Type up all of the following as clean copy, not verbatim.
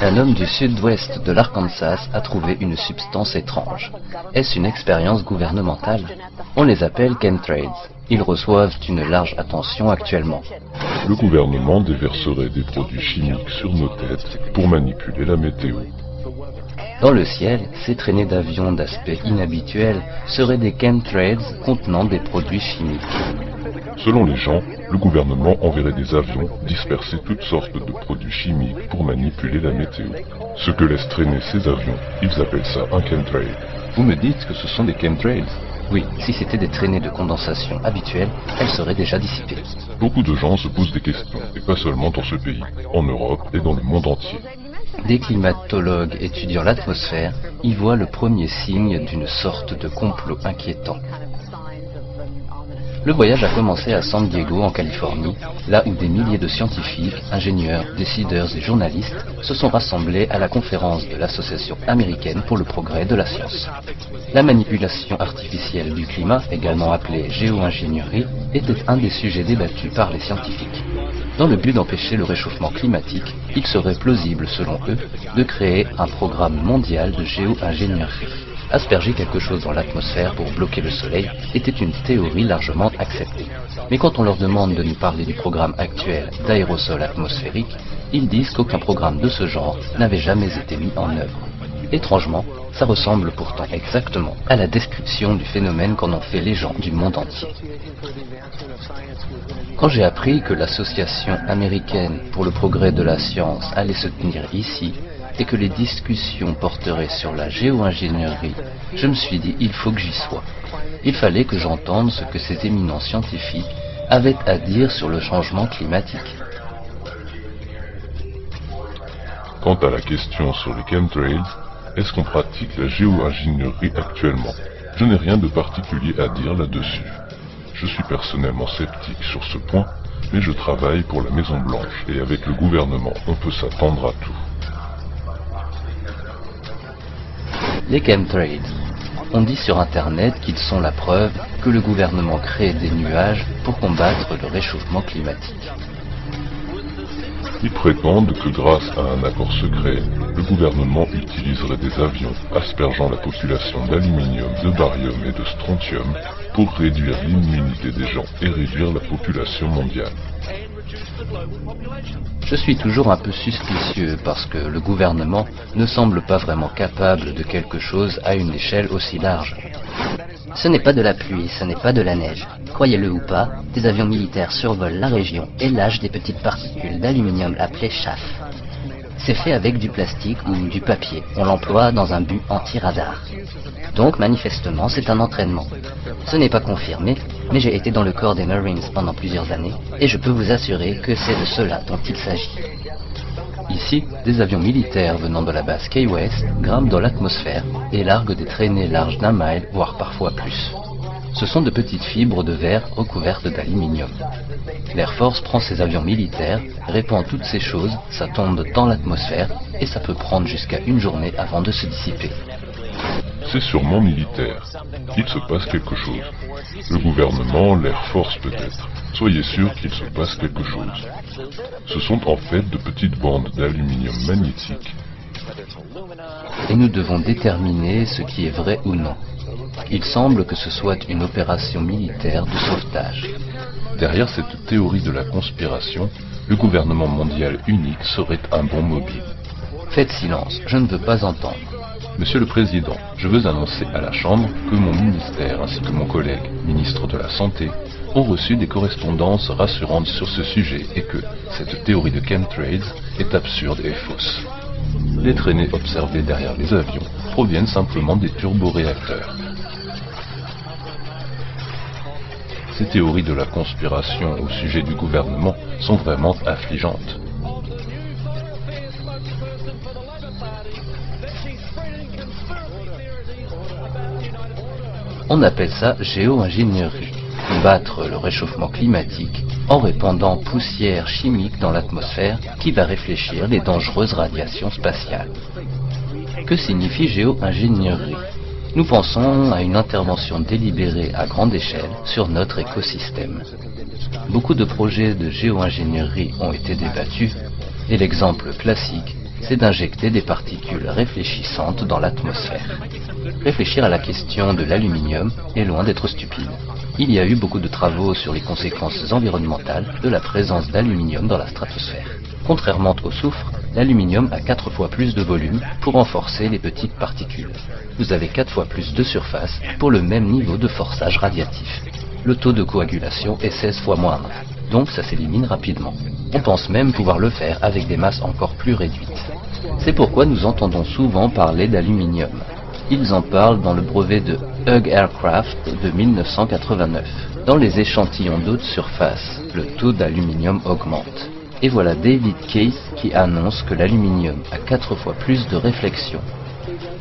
Un homme du sud-ouest de l'Arkansas a trouvé une substance étrange. Est-ce une expérience gouvernementale? On les appelle chemtrails. Ils reçoivent une large attention actuellement. Le gouvernement déverserait des produits chimiques sur nos têtes pour manipuler la météo. Dans le ciel, ces traînées d'avions d'aspect inhabituel seraient des chemtrails contenant des produits chimiques. Selon les gens, le gouvernement enverrait des avions disperser toutes sortes de produits chimiques pour manipuler la météo. Ce que laissent traîner ces avions, ils appellent ça un chemtrail. Vous me dites que ce sont des chemtrails? Oui, si c'était des traînées de condensation habituelles, elles seraient déjà dissipées. Beaucoup de gens se posent des questions, et pas seulement dans ce pays, en Europe et dans le monde entier. Des climatologues étudiant l'atmosphère y voient le premier signe d'une sorte de complot inquiétant. Le voyage a commencé à San Diego, en Californie, là où des milliers de scientifiques, ingénieurs, décideurs et journalistes se sont rassemblés à la conférence de l'Association américaine pour le progrès de la science. La manipulation artificielle du climat, également appelée géo-ingénierie, était un des sujets débattus par les scientifiques. Dans le but d'empêcher le réchauffement climatique, il serait plausible, selon eux, de créer un programme mondial de géo-ingénierie. Asperger quelque chose dans l'atmosphère pour bloquer le soleil était une théorie largement acceptée. Mais quand on leur demande de nous parler du programme actuel d'aérosol atmosphérique, ils disent qu'aucun programme de ce genre n'avait jamais été mis en œuvre. Étrangement, ça ressemble pourtant exactement à la description du phénomène qu'en ont fait les gens du monde entier. Quand j'ai appris que l'Association américaine pour le progrès de la science allait se tenir ici, et que les discussions porteraient sur la géo-ingénierie, je me suis dit, il faut que j'y sois. Il fallait que j'entende ce que ces éminents scientifiques avaient à dire sur le changement climatique. Quant à la question sur les chemtrails, est-ce qu'on pratique la géo-ingénierie actuellement? Je n'ai rien de particulier à dire là-dessus. Je suis personnellement sceptique sur ce point, mais je travaille pour la Maison Blanche et avec le gouvernement, on peut s'attendre à tout. Les chemtrails. On dit sur Internet qu'ils sont la preuve que le gouvernement crée des nuages pour combattre le réchauffement climatique. Ils prétendent que grâce à un accord secret, le gouvernement utiliserait des avions aspergeant la population d'aluminium, de barium et de strontium pour réduire l'immunité des gens et réduire la population mondiale. Je suis toujours un peu suspicieux parce que le gouvernement ne semble pas vraiment capable de quelque chose à une échelle aussi large. Ce n'est pas de la pluie, ce n'est pas de la neige. Croyez-le ou pas, des avions militaires survolent la région et lâchent des petites particules d'aluminium appelées chaff. C'est fait avec du plastique ou du papier. On l'emploie dans un but anti-radar. Donc manifestement, c'est un entraînement. Ce n'est pas confirmé, mais j'ai été dans le corps des Marines pendant plusieurs années et je peux vous assurer que c'est de cela dont il s'agit. Ici, des avions militaires venant de la base Key West grimpent dans l'atmosphère et larguent des traînées larges d'1 mile, voire parfois plus. Ce sont de petites fibres de verre recouvertes d'aluminium. L'Air Force prend ces avions militaires, répand toutes ces choses, ça tombe dans l'atmosphère et ça peut prendre jusqu'à une journée avant de se dissiper. C'est sûrement militaire. Il se passe quelque chose. Le gouvernement, l'Air Force peut-être. Soyez sûr qu'il se passe quelque chose. Ce sont en fait de petites bandes d'aluminium magnétique. Et nous devons déterminer ce qui est vrai ou non. Il semble que ce soit une opération militaire de sauvetage. Derrière cette théorie de la conspiration, le gouvernement mondial unique serait un bon mobile. Faites silence, je ne veux pas entendre. Monsieur le Président, je veux annoncer à la Chambre que mon ministère ainsi que mon collègue, ministre de la Santé, ont reçu des correspondances rassurantes sur ce sujet et que cette théorie de chemtrails est absurde et fausse. Les traînées observées derrière les avions proviennent simplement des turboréacteurs. Ces théories de la conspiration au sujet du gouvernement sont vraiment affligeantes. On appelle ça géo-ingénierie, combattre le réchauffement climatique en répandant poussière chimique dans l'atmosphère qui va réfléchir les dangereuses radiations spatiales. Que signifie géo-ingénierie? Nous pensons à une intervention délibérée à grande échelle sur notre écosystème. Beaucoup de projets de géo-ingénierie ont été débattus, et l'exemple classique c'est d'injecter des particules réfléchissantes dans l'atmosphère. Réfléchir à la question de l'aluminium est loin d'être stupide. Il y a eu beaucoup de travaux sur les conséquences environnementales de la présence d'aluminium dans la stratosphère. Contrairement au soufre, l'aluminium a 4 fois plus de volume pour renforcer les petites particules. Vous avez 4 fois plus de surface pour le même niveau de forçage radiatif. Le taux de coagulation est 16 fois moindre, donc ça s'élimine rapidement. On pense même pouvoir le faire avec des masses encore plus réduites. C'est pourquoi nous entendons souvent parler d'aluminium. Ils en parlent dans le brevet de Hug Aircraft de 1989. Dans les échantillons d'eau de surface, le taux d'aluminium augmente. Et voilà David Case qui annonce que l'aluminium a 4 fois plus de réflexion.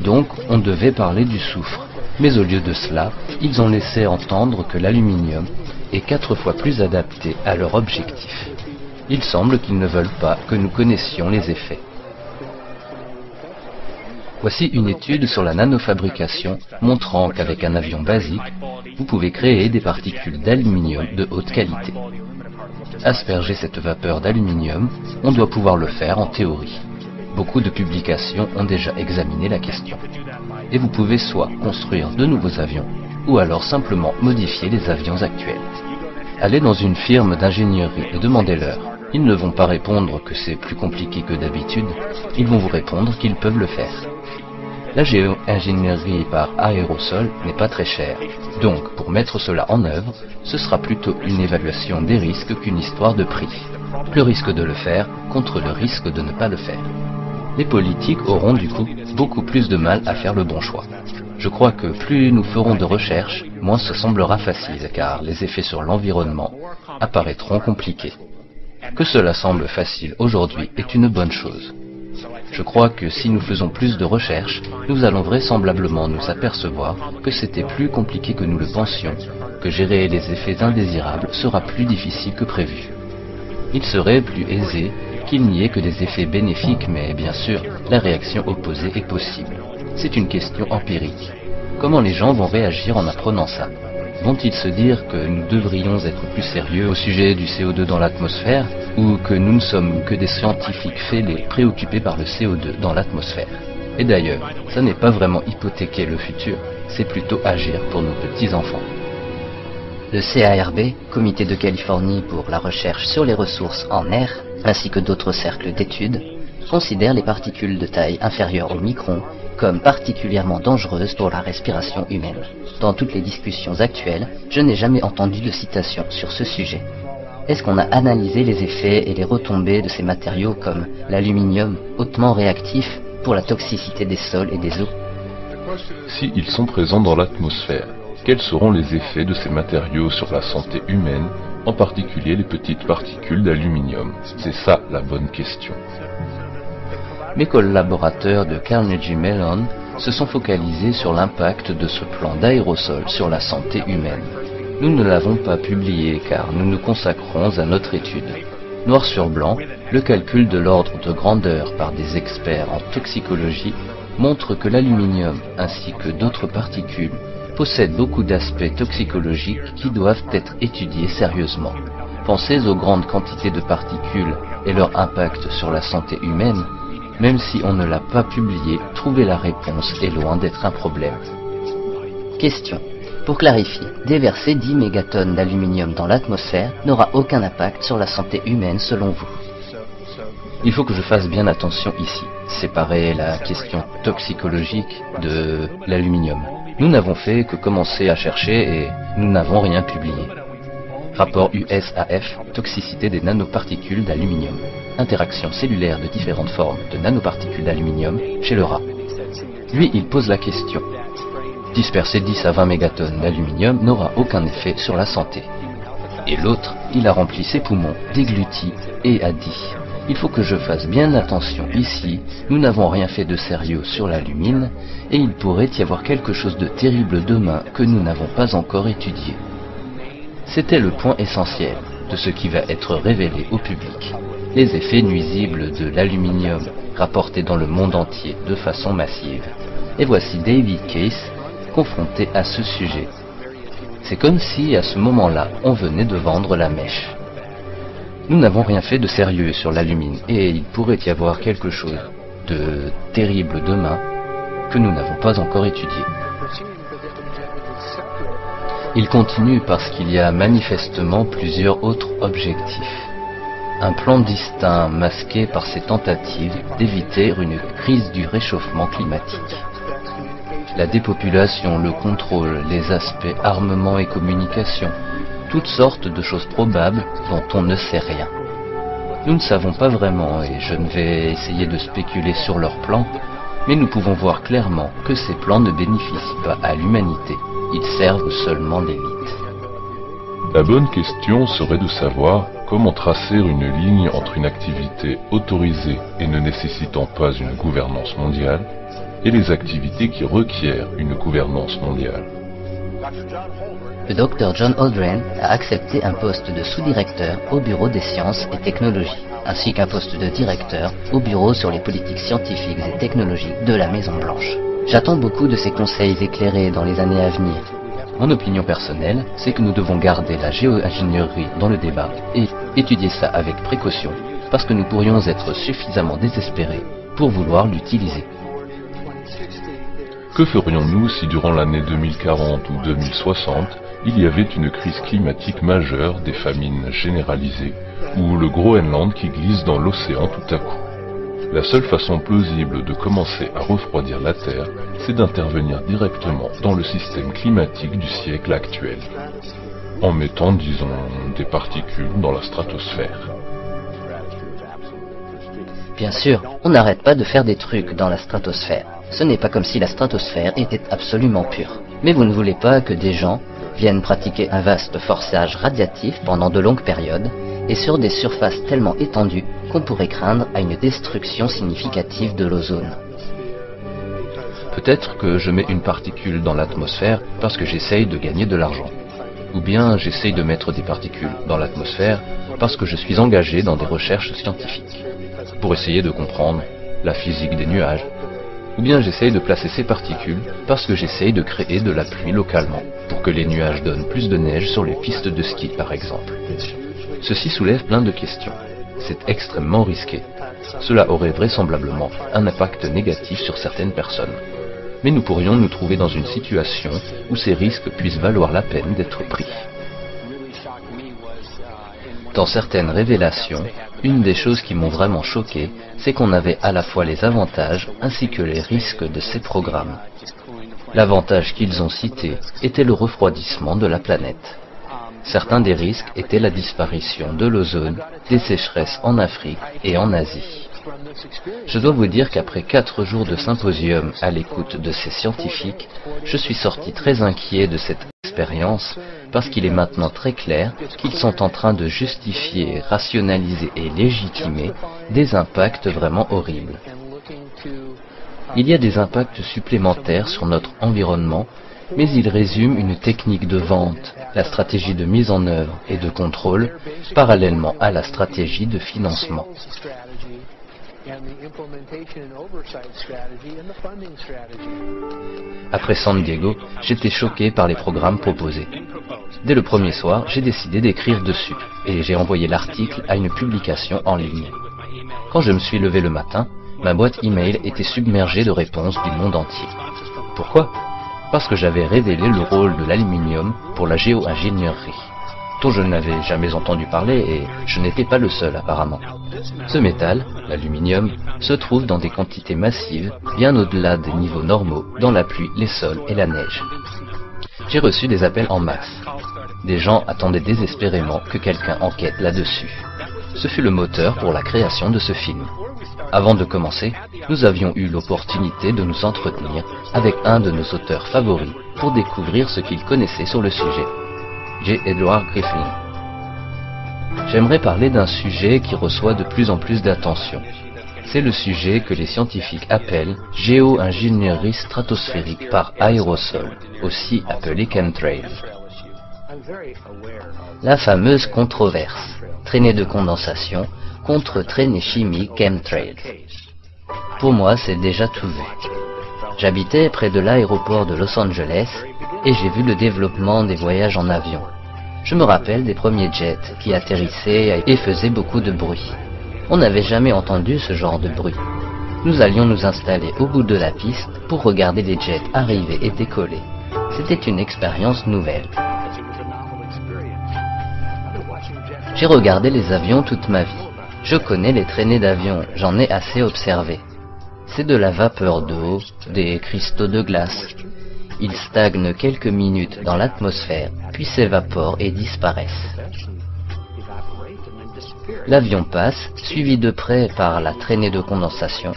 Donc on devait parler du soufre. Mais au lieu de cela, ils ont laissé entendre que l'aluminium est 4 fois plus adapté à leur objectif. Il semble qu'ils ne veulent pas que nous connaissions les effets. Voici une étude sur la nanofabrication montrant qu'avec un avion basique, vous pouvez créer des particules d'aluminium de haute qualité. Asperger cette vapeur d'aluminium, on doit pouvoir le faire en théorie. Beaucoup de publications ont déjà examiné la question. Et vous pouvez soit construire de nouveaux avions, ou alors simplement modifier les avions actuels. Allez dans une firme d'ingénierie et demandez-leur. Ils ne vont pas répondre que c'est plus compliqué que d'habitude, ils vont vous répondre qu'ils peuvent le faire. La géo-ingénierie par aérosol n'est pas très chère, donc pour mettre cela en œuvre, ce sera plutôt une évaluation des risques qu'une histoire de prix. Le risque de le faire contre le risque de ne pas le faire. Les politiques auront du coup beaucoup plus de mal à faire le bon choix. Je crois que plus nous ferons de recherches, moins ce semblera facile, car les effets sur l'environnement apparaîtront compliqués. Que cela semble facile aujourd'hui est une bonne chose. Je crois que si nous faisons plus de recherches, nous allons vraisemblablement nous apercevoir que c'était plus compliqué que nous le pensions, que gérer les effets indésirables sera plus difficile que prévu. Il serait plus aisé qu'il n'y ait que des effets bénéfiques, mais bien sûr, la réaction opposée est possible. C'est une question empirique. Comment les gens vont réagir en apprenant ça? Vont-ils se dire que nous devrions être plus sérieux au sujet du CO2 dans l'atmosphère, ou que nous ne sommes que des scientifiques fêlés préoccupés par le CO2 dans l'atmosphère? Et d'ailleurs, ça n'est pas vraiment hypothéquer le futur, c'est plutôt agir pour nos petits-enfants. Le CARB, Comité de Californie pour la recherche sur les ressources en air, ainsi que d'autres cercles d'études, considère les particules de taille inférieure au micron comme particulièrement dangereuses pour la respiration humaine. Dans toutes les discussions actuelles, je n'ai jamais entendu de citation sur ce sujet. Est-ce qu'on a analysé les effets et les retombées de ces matériaux comme l'aluminium hautement réactif pour la toxicité des sols et des eaux? Si ils sont présents dans l'atmosphère, quels seront les effets de ces matériaux sur la santé humaine, en particulier les petites particules d'aluminium? C'est ça la bonne question. Mes collaborateurs de Carnegie Mellon se sont focalisés sur l'impact de ce plan d'aérosol sur la santé humaine. Nous ne l'avons pas publié car nous nous consacrons à notre étude. Noir sur blanc, le calcul de l'ordre de grandeur par des experts en toxicologie montre que l'aluminium ainsi que d'autres particules possèdent beaucoup d'aspects toxicologiques qui doivent être étudiés sérieusement. Pensez aux grandes quantités de particules et leur impact sur la santé humaine. Même si on ne l'a pas publié, trouver la réponse est loin d'être un problème. Question. Pour clarifier, déverser 10 mégatonnes d'aluminium dans l'atmosphère n'aura aucun impact sur la santé humaine selon vous? Il faut que je fasse bien attention ici, séparer la question toxicologique de l'aluminium. Nous n'avons fait que commencer à chercher et nous n'avons rien publié. Rapport USAF, toxicité des nanoparticules d'aluminium. Interaction cellulaire de différentes formes de nanoparticules d'aluminium chez le rat. Lui, il pose la question. Disperser 10 à 20 mégatonnes d'aluminium n'aura aucun effet sur la santé. Et l'autre, il a rempli ses poumons, dégluti et a dit « Il faut que je fasse bien attention ici, nous n'avons rien fait de sérieux sur l'alumine et il pourrait y avoir quelque chose de terrible demain que nous n'avons pas encore étudié. » C'était le point essentiel de ce qui va être révélé au public. Les effets nuisibles de l'aluminium rapportés dans le monde entier de façon massive. Et voici David Case confronté à ce sujet. C'est comme si à ce moment-là on venait de vendre la mèche. Nous n'avons rien fait de sérieux sur l'alumine et il pourrait y avoir quelque chose de terribles demain que nous n'avons pas encore étudiés. Il continue parce qu'il y a manifestement plusieurs autres objectifs. Un plan distinct masqué par ses tentatives d'éviter une crise du réchauffement climatique. La dépopulation, le contrôle, les aspects armement et communication, toutes sortes de choses probables dont on ne sait rien. Nous ne savons pas vraiment et je ne vais essayer de spéculer sur leurs plans, mais nous pouvons voir clairement que ces plans ne bénéficient pas à l'humanité, ils servent seulement d'élite. La bonne question serait de savoir comment tracer une ligne entre une activité autorisée et ne nécessitant pas une gouvernance mondiale et les activités qui requièrent une gouvernance mondiale. Le Dr John Holdren a accepté un poste de sous-directeur au Bureau des sciences et technologies, ainsi qu'un poste de directeur au Bureau sur les politiques scientifiques et technologiques de la Maison-Blanche. J'attends beaucoup de ses conseils éclairés dans les années à venir. Mon opinion personnelle, c'est que nous devons garder la géo-ingénierie dans le débat et étudier ça avec précaution, parce que nous pourrions être suffisamment désespérés pour vouloir l'utiliser. Que ferions-nous si durant l'année 2040 ou 2060, il y avait une crise climatique majeure, des famines généralisées, ou le Groenland qui glisse dans l'océan tout à coup? La seule façon plausible de commencer à refroidir la Terre, c'est d'intervenir directement dans le système climatique du siècle actuel, en mettant, disons, des particules dans la stratosphère. Bien sûr, on n'arrête pas de faire des trucs dans la stratosphère. Ce n'est pas comme si la stratosphère était absolument pure. Mais vous ne voulez pas que des gens viennent pratiquer un vaste forçage radiatif pendant de longues périodes et sur des surfaces tellement étendues qu'on pourrait craindre à une destruction significative de l'ozone. Peut-être que je mets une particule dans l'atmosphère parce que j'essaye de gagner de l'argent. Ou bien j'essaye de mettre des particules dans l'atmosphère parce que je suis engagé dans des recherches scientifiques, pour essayer de comprendre la physique des nuages. Ou bien j'essaye de placer ces particules parce que j'essaye de créer de la pluie localement, pour que les nuages donnent plus de neige sur les pistes de ski par exemple. Ceci soulève plein de questions. C'est extrêmement risqué. Cela aurait vraisemblablement un impact négatif sur certaines personnes. Mais nous pourrions nous trouver dans une situation où ces risques puissent valoir la peine d'être pris. Dans certaines révélations, une des choses qui m'ont vraiment choqué, c'est qu'on avait à la fois les avantages ainsi que les risques de ces programmes. L'avantage qu'ils ont cité était le refroidissement de la planète. Certains des risques étaient la disparition de l'ozone, des sécheresses en Afrique et en Asie. Je dois vous dire qu'après 4 jours de symposium à l'écoute de ces scientifiques, je suis sorti très inquiet de cette expérience parce qu'il est maintenant très clair qu'ils sont en train de justifier, rationaliser et légitimer des impacts vraiment horribles. Il y a des impacts supplémentaires sur notre environnement, mais ils résument une technique de vente, la stratégie de mise en œuvre et de contrôle, parallèlement à la stratégie de financement. Après San Diego, j'étais choqué par les programmes proposés. Dès le premier soir, j'ai décidé d'écrire dessus, et j'ai envoyé l'article à une publication en ligne. Quand je me suis levé le matin, ma boîte email était submergée de réponses du monde entier. Pourquoi ? Parce que j'avais révélé le rôle de l'aluminium pour la géo-ingénierie, dont je n'avais jamais entendu parler et je n'étais pas le seul apparemment. Ce métal, l'aluminium, se trouve dans des quantités massives, bien au-delà des niveaux normaux, dans la pluie, les sols et la neige. J'ai reçu des appels en masse. Des gens attendaient désespérément que quelqu'un enquête là-dessus. Ce fut le moteur pour la création de ce film. Avant de commencer, nous avions eu l'opportunité de nous entretenir avec un de nos auteurs favoris pour découvrir ce qu'il connaissait sur le sujet, J. Edward Griffin. J'aimerais parler d'un sujet qui reçoit de plus en plus d'attention. C'est le sujet que les scientifiques appellent géo-ingénierie stratosphérique par aérosol, aussi appelé chemtrails. La fameuse controverse, traînée de condensation contre traînée chimique chemtrails. Pour moi, c'est déjà tout vu. J'habitais près de l'aéroport de Los Angeles et j'ai vu le développement des voyages en avion. Je me rappelle des premiers jets qui atterrissaient et faisaient beaucoup de bruit. On n'avait jamais entendu ce genre de bruit. Nous allions nous installer au bout de la piste pour regarder les jets arriver et décoller. C'était une expérience nouvelle. J'ai regardé les avions toute ma vie. Je connais les traînées d'avions, j'en ai assez observé. C'est de la vapeur d'eau, des cristaux de glace. Ils stagnent quelques minutes dans l'atmosphère, puis s'évaporent et disparaissent. L'avion passe, suivi de près par la traînée de condensation,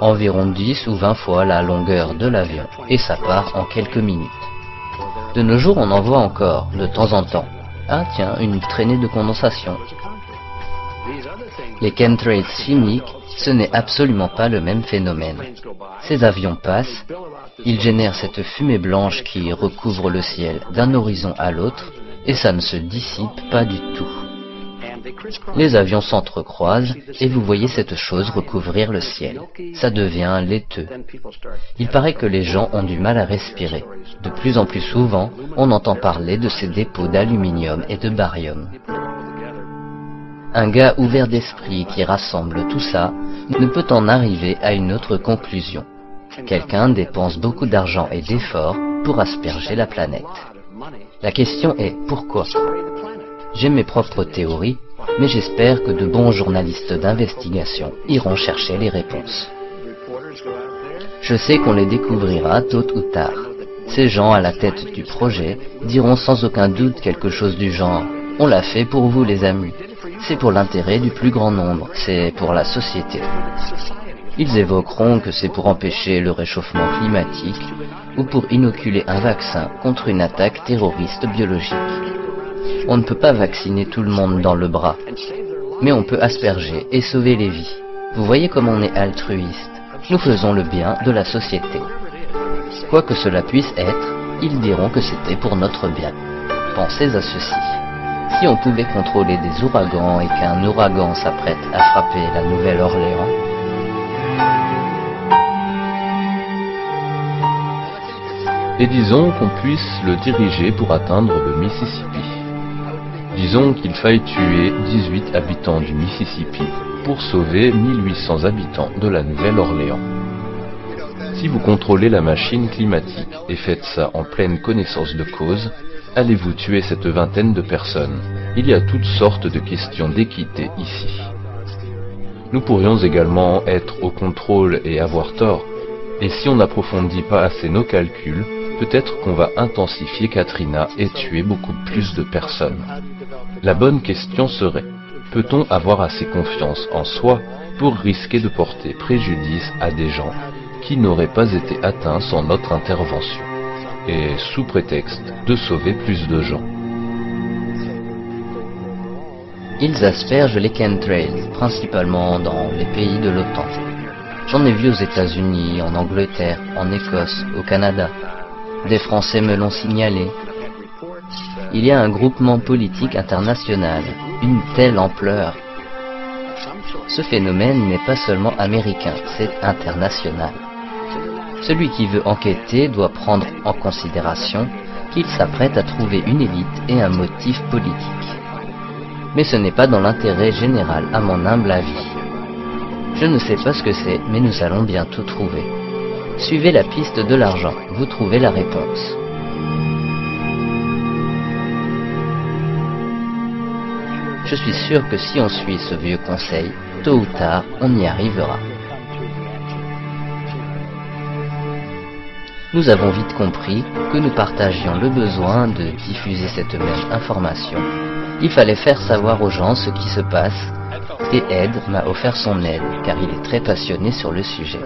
environ 10 ou 20 fois la longueur de l'avion, et ça part en quelques minutes. De nos jours, on en voit encore, de temps en temps. Ah tiens, une traînée de condensation. Les chemtrails chimiques, ce n'est absolument pas le même phénomène. Ces avions passent, ils génèrent cette fumée blanche qui recouvre le ciel d'un horizon à l'autre, et ça ne se dissipe pas du tout. Les avions s'entrecroisent et vous voyez cette chose recouvrir le ciel. Ça devient laiteux. Il paraît que les gens ont du mal à respirer. De plus en plus souvent, on entend parler de ces dépôts d'aluminium et de barium. Un gars ouvert d'esprit qui rassemble tout ça ne peut en arriver à une autre conclusion. Quelqu'un dépense beaucoup d'argent et d'efforts pour asperger la planète. La question est pourquoi ? J'ai mes propres théories, mais j'espère que de bons journalistes d'investigation iront chercher les réponses. Je sais qu'on les découvrira tôt ou tard. Ces gens à la tête du projet diront sans aucun doute quelque chose du genre « On l'a fait pour vous les amis, c'est pour l'intérêt du plus grand nombre, c'est pour la société ». Ils évoqueront que c'est pour empêcher le réchauffement climatique ou pour inoculer un vaccin contre une attaque terroriste biologique. On ne peut pas vacciner tout le monde dans le bras, mais on peut asperger et sauver les vies. Vous voyez comme on est altruiste. Nous faisons le bien de la société. Quoi que cela puisse être, ils diront que c'était pour notre bien. Pensez à ceci. Si on pouvait contrôler des ouragans et qu'un ouragan s'apprête à frapper la Nouvelle-Orléans, et disons qu'on puisse le diriger pour atteindre le Mississippi. Disons qu'il faille tuer 18 habitants du Mississippi pour sauver 1800 habitants de la Nouvelle-Orléans. Si vous contrôlez la machine climatique et faites ça en pleine connaissance de cause, allez-vous tuer cette vingtaine de personnes? Il y a toutes sortes de questions d'équité ici. Nous pourrions également être au contrôle et avoir tort, et si on n'approfondit pas assez nos calculs, peut-être qu'on va intensifier Katrina et tuer beaucoup plus de personnes. La bonne question serait, peut-on avoir assez confiance en soi pour risquer de porter préjudice à des gens qui n'auraient pas été atteints sans notre intervention, et sous prétexte de sauver plus de gens? ils aspergent les chemtrails, principalement dans les pays de l'OTAN. J'en ai vu aux États-Unis, en Angleterre, en Écosse, au Canada. Des Français me l'ont signalé. Il y a un groupement politique international, une telle ampleur. Ce phénomène n'est pas seulement américain, c'est international. Celui qui veut enquêter doit prendre en considération qu'il s'apprête à trouver une élite et un motif politique. Mais ce n'est pas dans l'intérêt général, à mon humble avis. Je ne sais pas ce que c'est, mais nous allons bientôt trouver. Suivez la piste de l'argent, vous trouvez la réponse. Je suis sûr que si on suit ce vieux conseil, tôt ou tard, on y arrivera. Nous avons vite compris que nous partagions le besoin de diffuser cette même information. Il fallait faire savoir aux gens ce qui se passe, et Ed m'a offert son aide, car il est très passionné sur le sujet.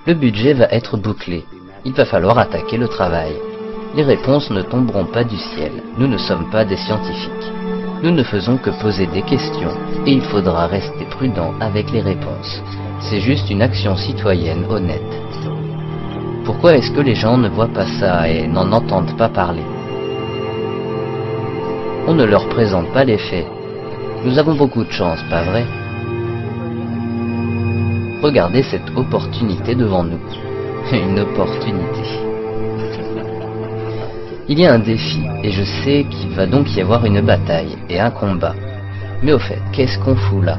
Le budget va être bouclé. Il va falloir attaquer le travail. Les réponses ne tomberont pas du ciel. Nous ne sommes pas des scientifiques. Nous ne faisons que poser des questions, et il faudra rester prudent avec les réponses. C'est juste une action citoyenne honnête. Pourquoi est-ce que les gens ne voient pas ça et n'en entendent pas parler? On ne leur présente pas les faits. Nous avons beaucoup de chance, pas vrai? Regardez cette opportunité devant nous. Une opportunité. Il y a un défi, et je sais qu'il va donc y avoir une bataille et un combat. Mais au fait, qu'est-ce qu'on fout là?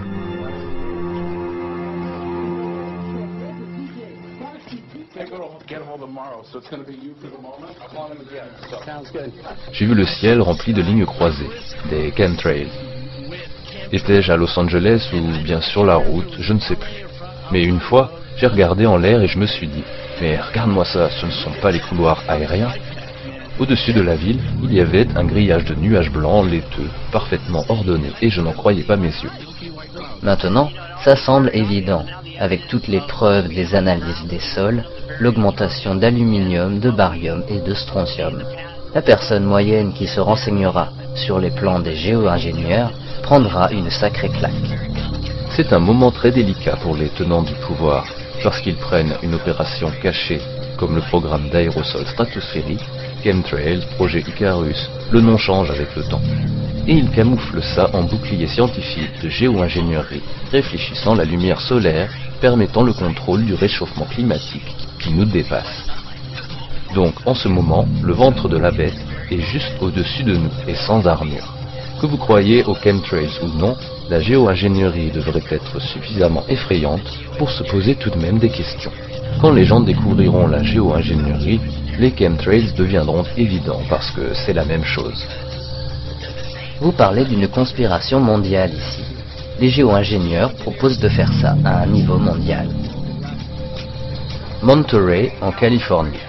J'ai vu le ciel rempli de lignes croisées, des chemtrails. Étais-je à Los Angeles ou bien sur la route, je ne sais plus. Mais une fois, j'ai regardé en l'air et je me suis dit, mais regarde-moi ça, ce ne sont pas les couloirs aériens. Au-dessus de la ville, il y avait un grillage de nuages blancs laiteux, parfaitement ordonné, et je n'en croyais pas mes yeux. Maintenant, ça semble évident, avec toutes les preuves des analyses des sols, l'augmentation d'aluminium, de barium et de strontium. La personne moyenne qui se renseignera sur les plans des géo-ingénieurs prendra une sacrée claque. C'est un moment très délicat pour les tenants du pouvoir, lorsqu'ils prennent une opération cachée, comme le programme d'aérosol stratosphérique, chemtrails, projet Icarus, le nom change avec le temps. Et ils camouflent ça en bouclier scientifique de géo-ingénierie, réfléchissant la lumière solaire, permettant le contrôle du réchauffement climatique qui nous dépasse. Donc, en ce moment, le ventre de la bête est juste au-dessus de nous et sans armure. Que vous croyez aux chemtrails ou non, la géo-ingénierie devrait être suffisamment effrayante pour se poser tout de même des questions. Quand les gens découvriront la géo-ingénierie, les chemtrails deviendront évidents parce que c'est la même chose. Vous parlez d'une conspiration mondiale ici. Les géo-ingénieurs proposent de faire ça à un niveau mondial. Monterey, en Californie.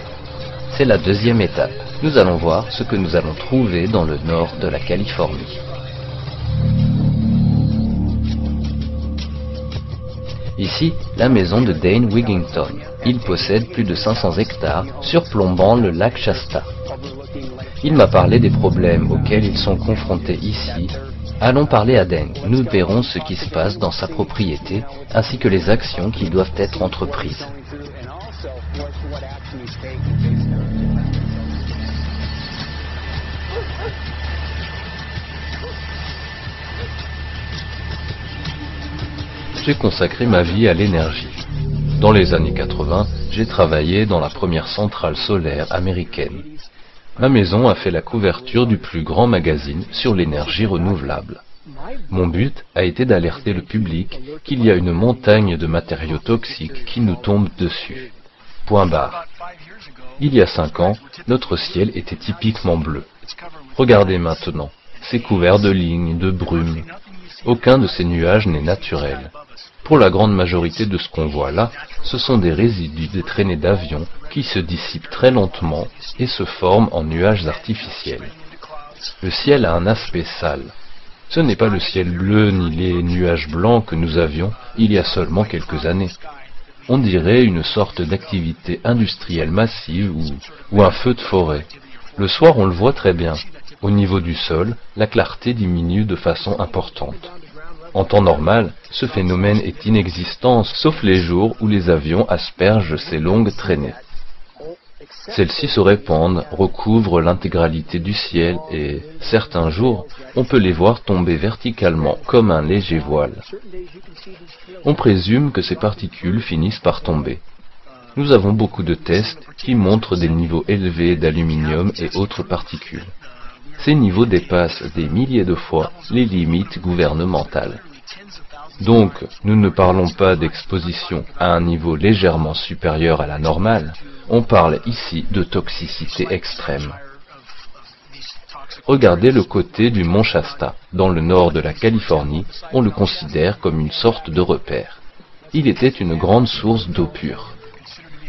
C'est la deuxième étape. Nous allons voir ce que nous allons trouver dans le nord de la Californie. Ici, la maison de Dane Wigington. Il possède plus de 500 hectares, surplombant le lac Shasta. Il m'a parlé des problèmes auxquels ils sont confrontés ici. Allons parler à Dane. Nous verrons ce qui se passe dans sa propriété, ainsi que les actions qui doivent être entreprises. J'ai consacré ma vie à l'énergie. Dans les années 80, j'ai travaillé dans la première centrale solaire américaine. Ma maison a fait la couverture du plus grand magazine sur l'énergie renouvelable. Mon but a été d'alerter le public qu'il y a une montagne de matériaux toxiques qui nous tombent dessus. Point barre. Il y a 5 ans, notre ciel était typiquement bleu. Regardez maintenant, c'est couvert de lignes, de brumes. Aucun de ces nuages n'est naturel. Pour la grande majorité de ce qu'on voit là, ce sont des résidus des traînées d'avions qui se dissipent très lentement et se forment en nuages artificiels. Le ciel a un aspect sale. Ce n'est pas le ciel bleu ni les nuages blancs que nous avions il y a seulement quelques années. On dirait une sorte d'activité industrielle massive ou un feu de forêt. Le soir, on le voit très bien. Au niveau du sol, la clarté diminue de façon importante. En temps normal, ce phénomène est inexistant, sauf les jours où les avions aspergent ces longues traînées. Celles-ci se répandent, recouvrent l'intégralité du ciel et, certains jours, on peut les voir tomber verticalement comme un léger voile. On présume que ces particules finissent par tomber. Nous avons beaucoup de tests qui montrent des niveaux élevés d'aluminium et autres particules. Ces niveaux dépassent des milliers de fois les limites gouvernementales. Donc, nous ne parlons pas d'exposition à un niveau légèrement supérieur à la normale, on parle ici de toxicité extrême. Regardez le côté du mont Shasta. Dans le nord de la Californie, on le considère comme une sorte de repère. Il était une grande source d'eau pure.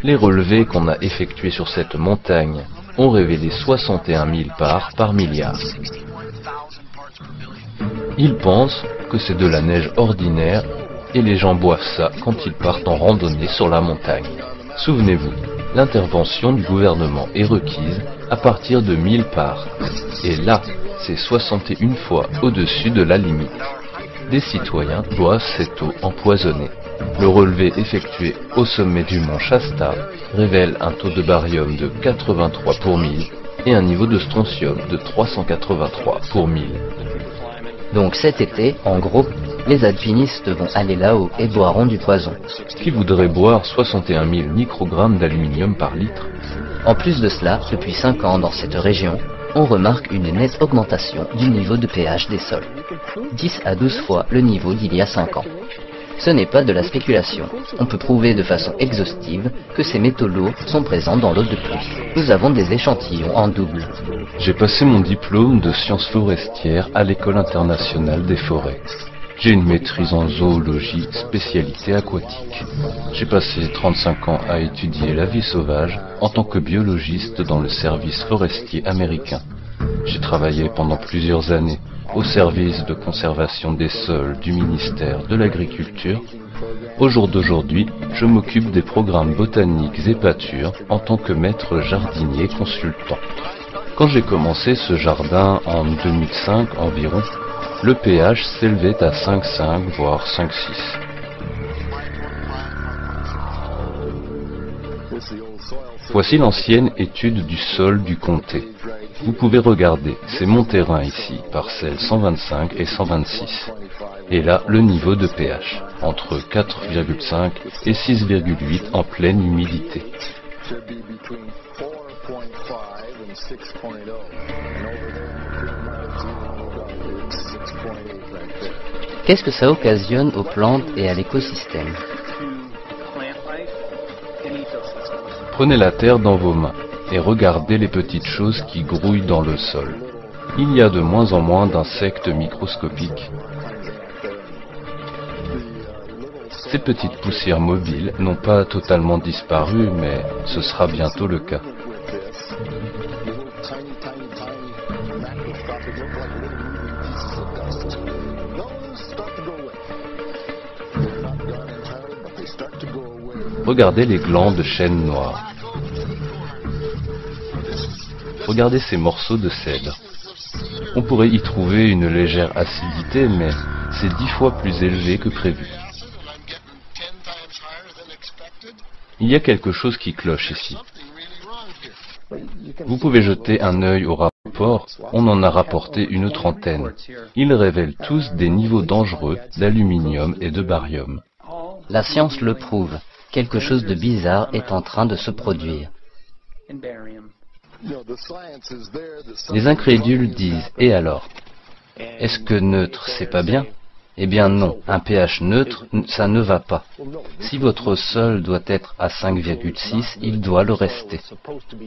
Les relevés qu'on a effectués sur cette montagne ont révélé 61 000 parts par milliard. Ils pensent que c'est de la neige ordinaire et les gens boivent ça quand ils partent en randonnée sur la montagne. Souvenez-vous, l'intervention du gouvernement est requise à partir de 1000 parts. Et là, c'est 61 fois au-dessus de la limite. Des citoyens boivent cette eau empoisonnée. Le relevé effectué au sommet du mont Shasta révèle un taux de barium de 83 pour 1000 et un niveau de strontium de 383 pour 1000. Donc cet été, en gros, les alpinistes vont aller là-haut et boiront du poison. Qui voudrait boire 61 000 microgrammes d'aluminium par litre? En plus de cela, depuis 5 ans dans cette région, on remarque une nette augmentation du niveau de pH des sols. 10 à 12 fois le niveau d'il y a 5 ans. Ce n'est pas de la spéculation. On peut prouver de façon exhaustive que ces métaux lourds sont présents dans l'eau de pluie. Nous avons des échantillons en double. J'ai passé mon diplôme de sciences forestières à l'École internationale des forêts. J'ai une maîtrise en zoologie, spécialité aquatique. J'ai passé 35 ans à étudier la vie sauvage en tant que biologiste dans le service forestier américain. J'ai travaillé pendant plusieurs années au service de conservation des sols du ministère de l'Agriculture. Au jour d'aujourd'hui, je m'occupe des programmes botaniques et pâtures en tant que maître jardinier consultant. Quand j'ai commencé ce jardin en 2005 environ, le pH s'élevait à 5,5 voire 5,6. Voici l'ancienne étude du sol du comté. Vous pouvez regarder, c'est mon terrain ici, parcelles 125 et 126. Et là, le niveau de pH, entre 4,5 et 6,8 en pleine humidité. Qu'est-ce que ça occasionne aux plantes et à l'écosystème? Prenez la terre dans vos mains et regardez les petites choses qui grouillent dans le sol. Il y a de moins en moins d'insectes microscopiques. Ces petites poussières mobiles n'ont pas totalement disparu, mais ce sera bientôt le cas. Regardez les glands de chêne noir. Regardez ces morceaux de cèdre. On pourrait y trouver une légère acidité, mais c'est 10 fois plus élevé que prévu. Il y a quelque chose qui cloche ici. Vous pouvez jeter un œil au rapport, on en a rapporté une trentaine. Ils révèlent tous des niveaux dangereux d'aluminium et de barium. La science le prouve. Quelque chose de bizarre est en train de se produire. Les incrédules disent « Et alors? Est-ce que neutre, c'est pas bien ?» Eh bien non, un pH neutre, ça ne va pas. Si votre sol doit être à 5,6, il doit le rester.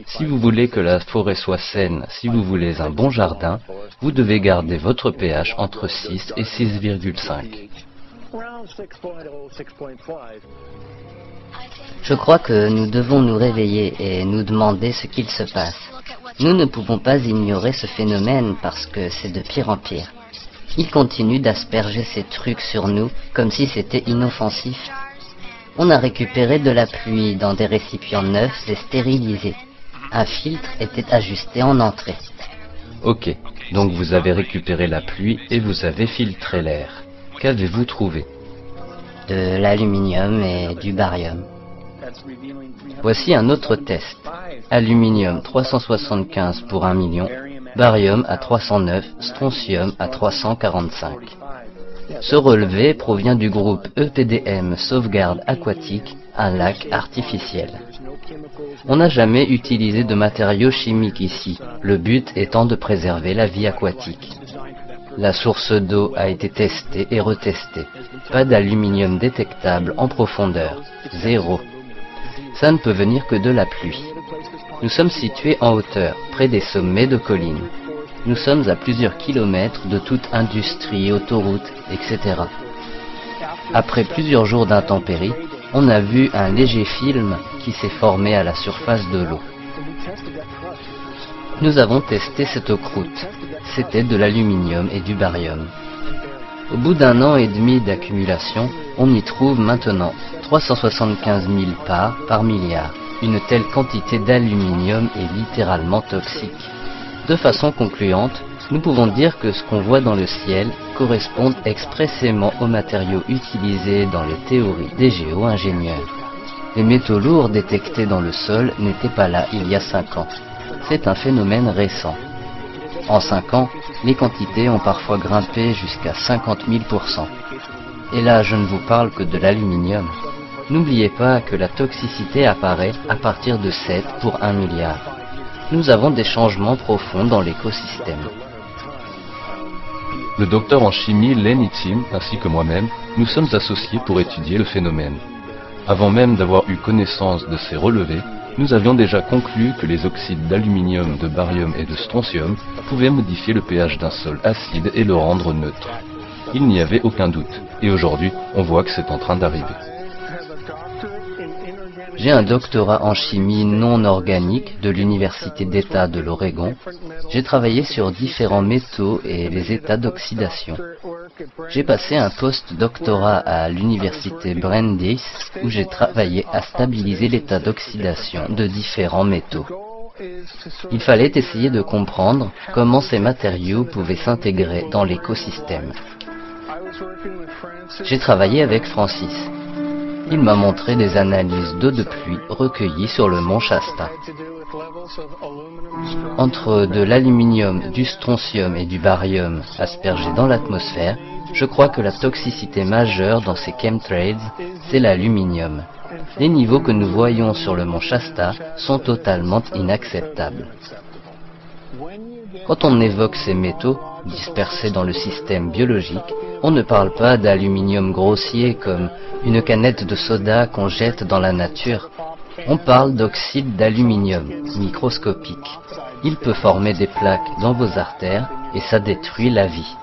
Si vous voulez que la forêt soit saine, si vous voulez un bon jardin, vous devez garder votre pH entre 6 et 6,5. Je crois que nous devons nous réveiller et nous demander ce qu'il se passe. Nous ne pouvons pas ignorer ce phénomène parce que c'est de pire en pire. Il continue d'asperger ces trucs sur nous comme si c'était inoffensif. On a récupéré de la pluie dans des récipients neufs et stérilisés. Un filtre était ajusté en entrée. Ok, donc vous avez récupéré la pluie et vous avez filtré l'air. Qu'avez-vous trouvé? De l'aluminium et du barium. Voici un autre test. Aluminium 375 pour 1 million, barium à 309, strontium à 345. Ce relevé provient du groupe EPDM Sauvegarde Aquatique, un lac artificiel. On n'a jamais utilisé de matériaux chimiques ici, le but étant de préserver la vie aquatique. La source d'eau a été testée et retestée. Pas d'aluminium détectable en profondeur. 0. Ça ne peut venir que de la pluie. Nous sommes situés en hauteur, près des sommets de collines. Nous sommes à plusieurs kilomètres de toute industrie, autoroute, etc. Après plusieurs jours d'intempéries, on a vu un léger film qui s'est formé à la surface de l'eau. Nous avons testé cette croûte. C'était de l'aluminium et du barium. Au bout d'1 an et demi d'accumulation, on y trouve maintenant 375 000 parts par milliard. Une telle quantité d'aluminium est littéralement toxique. De façon concluante, nous pouvons dire que ce qu'on voit dans le ciel correspond expressément aux matériaux utilisés dans les théories des géo-ingénieurs. Les métaux lourds détectés dans le sol n'étaient pas là il y a 5 ans. C'est un phénomène récent. En 5 ans, les quantités ont parfois grimpé jusqu'à 50 000%. Et là, je ne vous parle que de l'aluminium. N'oubliez pas que la toxicité apparaît à partir de 7 pour 1 milliard. Nous avons des changements profonds dans l'écosystème. Le docteur en chimie Len Itzin, ainsi que moi-même, nous sommes associés pour étudier le phénomène. Avant même d'avoir eu connaissance de ces relevés, nous avions déjà conclu que les oxydes d'aluminium, de barium et de strontium pouvaient modifier le pH d'un sol acide et le rendre neutre. Il n'y avait aucun doute, et aujourd'hui, on voit que c'est en train d'arriver. J'ai un doctorat en chimie non organique de l'Université d'État de l'Oregon. J'ai travaillé sur différents métaux et les états d'oxydation. J'ai passé un post-doctorat à l'Université Brandeis où j'ai travaillé à stabiliser l'état d'oxydation de différents métaux. Il fallait essayer de comprendre comment ces matériaux pouvaient s'intégrer dans l'écosystème. J'ai travaillé avec Francis. Il m'a montré des analyses d'eau de pluie recueillies sur le mont Shasta. Entre de l'aluminium, du strontium et du barium aspergés dans l'atmosphère, je crois que la toxicité majeure dans ces chemtrails, c'est l'aluminium. Les niveaux que nous voyons sur le mont Shasta sont totalement inacceptables. Quand on évoque ces métaux, dispersés dans le système biologique, on ne parle pas d'aluminium grossier comme une canette de soda qu'on jette dans la nature. On parle d'oxyde d'aluminium, microscopique. Il peut former des plaques dans vos artères et ça détruit la vie.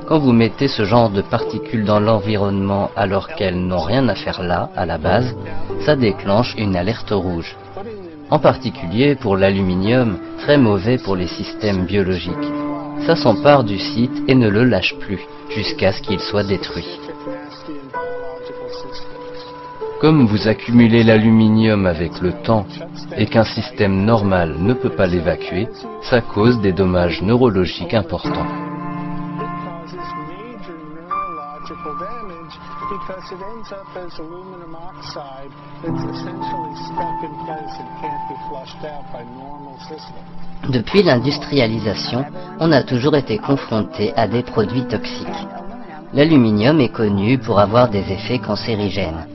Quand vous mettez ce genre de particules dans l'environnement alors qu'elles n'ont rien à faire là, à la base, ça déclenche une alerte rouge. En particulier pour l'aluminium, très mauvais pour les systèmes biologiques. Ça s'empare du site et ne le lâche plus, jusqu'à ce qu'il soit détruit. Comme vous accumulez l'aluminium avec le temps et qu'un système normal ne peut pas l'évacuer, ça cause des dommages neurologiques importants. Depuis l'industrialisation, on a toujours été confronté à des produits toxiques. L'aluminium est connu pour avoir des effets cancérigènes.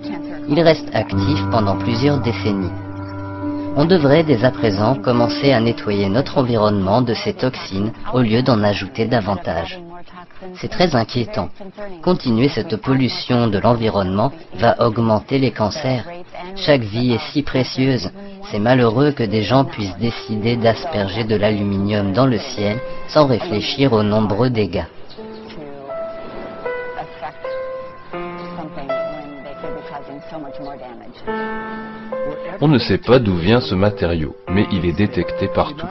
Il reste actif pendant plusieurs décennies. On devrait dès à présent commencer à nettoyer notre environnement de ces toxines au lieu d'en ajouter davantage. C'est très inquiétant. Continuer cette pollution de l'environnement va augmenter les cancers. Chaque vie est si précieuse. C'est malheureux que des gens puissent décider d'asperger de l'aluminium dans le ciel sans réfléchir aux nombreux dégâts. On ne sait pas d'où vient ce matériau, mais il est détecté partout.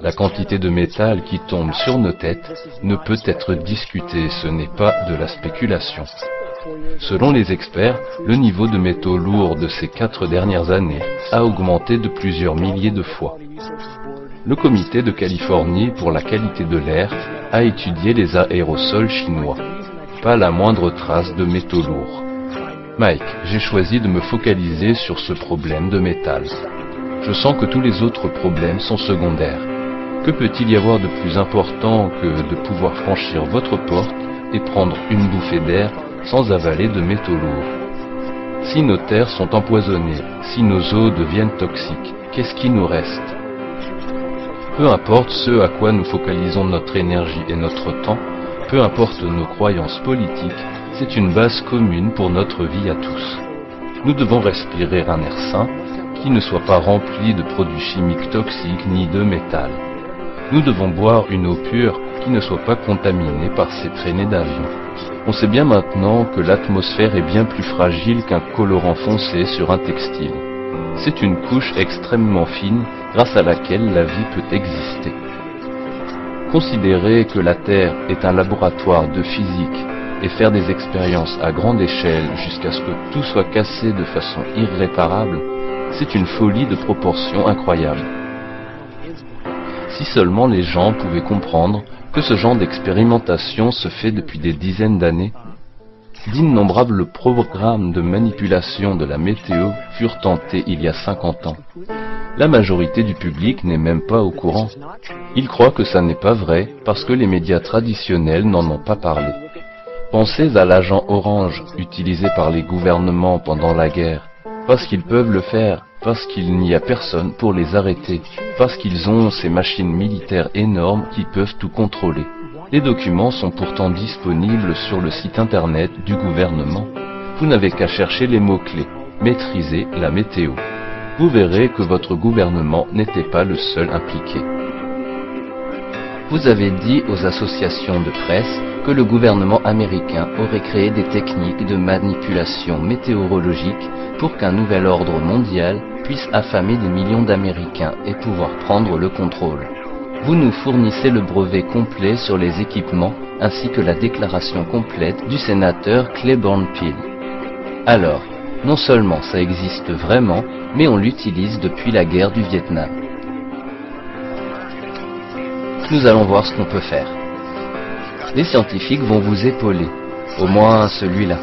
La quantité de métal qui tombe sur nos têtes ne peut être discutée, ce n'est pas de la spéculation. Selon les experts, le niveau de métaux lourds de ces 4 dernières années a augmenté de plusieurs milliers de fois. Le Comité de Californie pour la qualité de l'air a étudié les aérosols chinois. Pas la moindre trace de métaux lourds. Mike, j'ai choisi de me focaliser sur ce problème de métal. Je sens que tous les autres problèmes sont secondaires. Que peut-il y avoir de plus important que de pouvoir franchir votre porte et prendre une bouffée d'air sans avaler de métaux lourds? Si nos terres sont empoisonnées, si nos eaux deviennent toxiques, qu'est-ce qui nous reste? Peu importe ce à quoi nous focalisons notre énergie et notre temps, peu importe nos croyances politiques, c'est une base commune pour notre vie à tous. Nous devons respirer un air sain qui ne soit pas rempli de produits chimiques toxiques ni de métal. Nous devons boire une eau pure qui ne soit pas contaminée par ces traînées d'avions. On sait bien maintenant que l'atmosphère est bien plus fragile qu'un colorant foncé sur un textile. C'est une couche extrêmement fine grâce à laquelle la vie peut exister. Considérer que la Terre est un laboratoire de physique et faire des expériences à grande échelle jusqu'à ce que tout soit cassé de façon irréparable, c'est une folie de proportions incroyables. Si seulement les gens pouvaient comprendre que ce genre d'expérimentation se fait depuis des dizaines d'années, d'innombrables programmes de manipulation de la météo furent tentés il y a 50 ans. La majorité du public n'est même pas au courant. Ils croient que ça n'est pas vrai parce que les médias traditionnels n'en ont pas parlé. Pensez à l'agent orange utilisé par les gouvernements pendant la guerre, parce qu'ils peuvent le faire parce qu'il n'y a personne pour les arrêter, parce qu'ils ont ces machines militaires énormes qui peuvent tout contrôler. Les documents sont pourtant disponibles sur le site internet du gouvernement. Vous n'avez qu'à chercher les mots-clés, maîtriser la météo. Vous verrez que votre gouvernement n'était pas le seul impliqué. Vous avez dit aux associations de presse que le gouvernement américain aurait créé des techniques de manipulation météorologique pour qu'un nouvel ordre mondial puisse affamer des millions d'Américains et pouvoir prendre le contrôle. Vous nous fournissez le brevet complet sur les équipements ainsi que la déclaration complète du sénateur Claiborne Peel. Alors, non seulement ça existe vraiment, mais on l'utilise depuis la guerre du Vietnam. Nous allons voir ce qu'on peut faire. Les scientifiques vont vous épauler, au moins celui-là.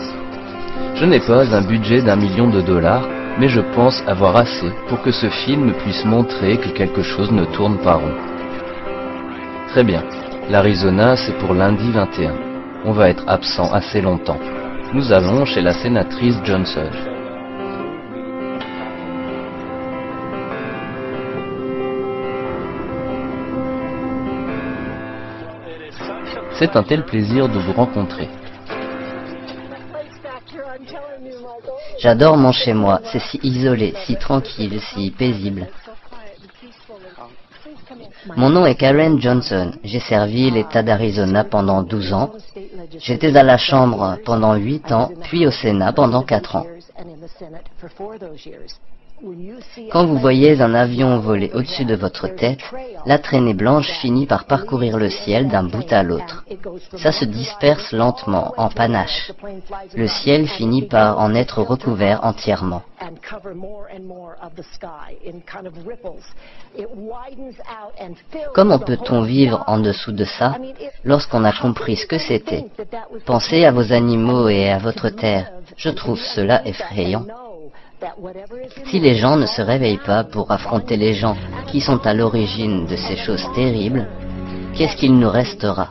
Je n'ai pas un budget d'1 million de dollars, mais je pense avoir assez pour que ce film puisse montrer que quelque chose ne tourne pas rond. Très bien, l'Arizona c'est pour lundi 21. On va être absent assez longtemps. Nous allons chez la sénatrice Johnson. C'est un tel plaisir de vous rencontrer. J'adore mon chez-moi, c'est si isolé, si tranquille, si paisible. Mon nom est Karen Johnson, j'ai servi l'État d'Arizona pendant 12 ans. J'étais à la Chambre pendant 8 ans, puis au Sénat pendant 4 ans. Quand vous voyez un avion voler au-dessus de votre tête, la traînée blanche finit par parcourir le ciel d'un bout à l'autre. Ça se disperse lentement, en panache. Le ciel finit par en être recouvert entièrement. Comment peut-on vivre en dessous de ça lorsqu'on a compris ce que c'était? Pensez à vos animaux et à votre terre. Je trouve cela effrayant. Si les gens ne se réveillent pas pour affronter les gens qui sont à l'origine de ces choses terribles, qu'est-ce qu'il nous restera?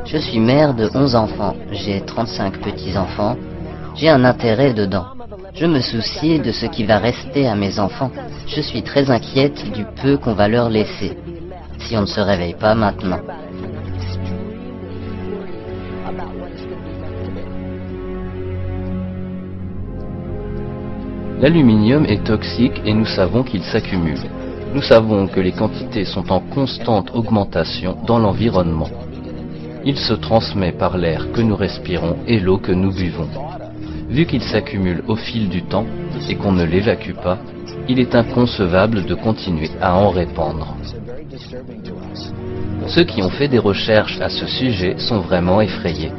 Je suis mère de 11 enfants, j'ai 35 petits-enfants, j'ai un intérêt dedans. Je me soucie de ce qui va rester à mes enfants. Je suis très inquiète du peu qu'on va leur laisser, si on ne se réveille pas maintenant. L'aluminium est toxique et nous savons qu'il s'accumule. Nous savons que les quantités sont en constante augmentation dans l'environnement. Il se transmet par l'air que nous respirons et l'eau que nous buvons. Vu qu'il s'accumule au fil du temps et qu'on ne l'évacue pas, il est inconcevable de continuer à en répandre. Ceux qui ont fait des recherches à ce sujet sont vraiment effrayés.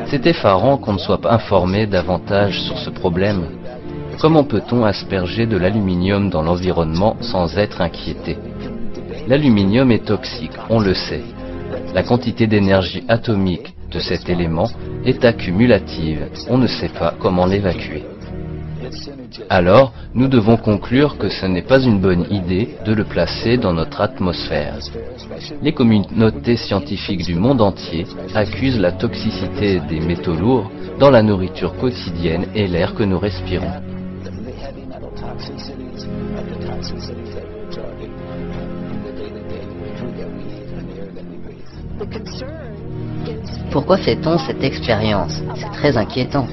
C'est effarant qu'on ne soit pas informé davantage sur ce problème. Comment peut-on asperger de l'aluminium dans l'environnement sans être inquiété? L'aluminium est toxique, on le sait. La quantité d'énergie atomique de cet élément est accumulative, on ne sait pas comment l'évacuer. Alors, nous devons conclure que ce n'est pas une bonne idée de le placer dans notre atmosphère. Les communautés scientifiques du monde entier accusent la toxicité des métaux lourds dans la nourriture quotidienne et l'air que nous respirons. Pourquoi fait-on cette expérience? C'est très inquiétant.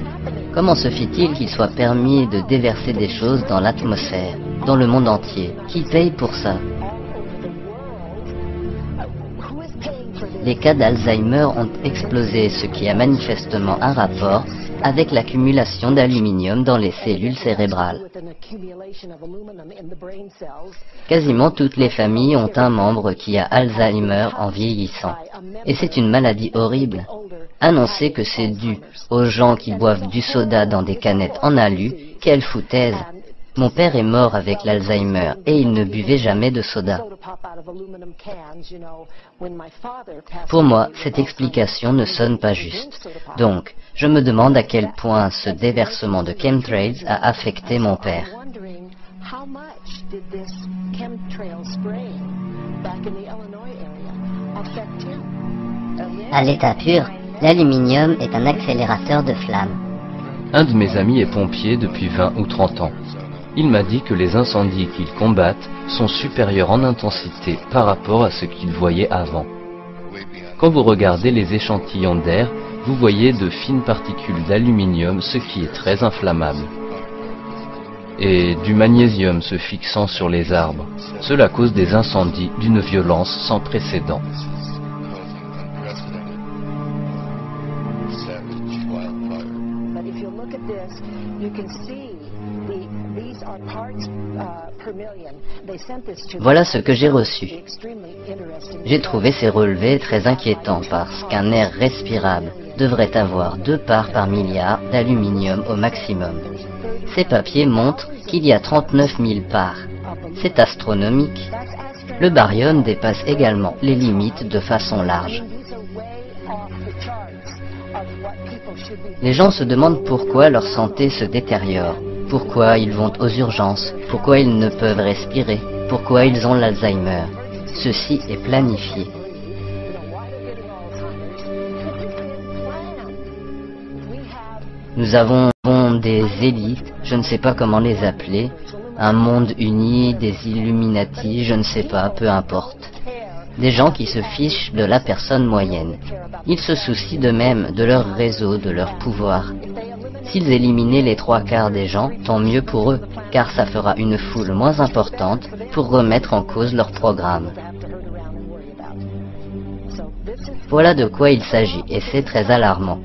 Comment se fait-il qu'il soit permis de déverser des choses dans l'atmosphère, dans le monde entier? Qui paye pour ça? Les cas d'Alzheimer ont explosé, ce qui a manifestement un rapport avec l'accumulation d'aluminium dans les cellules cérébrales. Quasiment toutes les familles ont un membre qui a Alzheimer en vieillissant. Et c'est une maladie horrible. Annoncer que c'est dû aux gens qui boivent du soda dans des canettes en alu, quelle foutaise! Mon père est mort avec l'Alzheimer et il ne buvait jamais de soda. Pour moi, cette explication ne sonne pas juste. Donc, je me demande à quel point ce déversement de chemtrails a affecté mon père. À l'état pur, l'aluminium est un accélérateur de flammes. Un de mes amis est pompier depuis 20 ou 30 ans. Il m'a dit que les incendies qu'il combatte sont supérieurs en intensité par rapport à ce qu'il voyait avant. Quand vous regardez les échantillons d'air, vous voyez de fines particules d'aluminium, ce qui est très inflammable. Et du magnésium se fixant sur les arbres. Cela cause des incendies d'une violence sans précédent. Voilà ce que j'ai reçu. J'ai trouvé ces relevés très inquiétants parce qu'un air respirable devrait avoir 2 parts par milliard d'aluminium au maximum. Ces papiers montrent qu'il y a 39 000 parts. C'est astronomique. Le baryum dépasse également les limites de façon large. Les gens se demandent pourquoi leur santé se détériore, pourquoi ils vont aux urgences, pourquoi ils ne peuvent respirer, pourquoi ils ont l'Alzheimer. Ceci est planifié. Nous avons des élites, je ne sais pas comment les appeler, un monde uni, des Illuminati, je ne sais pas, peu importe. Des gens qui se fichent de la personne moyenne. Ils se soucient d'eux-mêmes, de leur réseau, de leur pouvoir. S'ils éliminaient les 3/4 des gens, tant mieux pour eux, car ça fera une foule moins importante pour remettre en cause leur programme. Voilà de quoi il s'agit, et c'est très alarmant.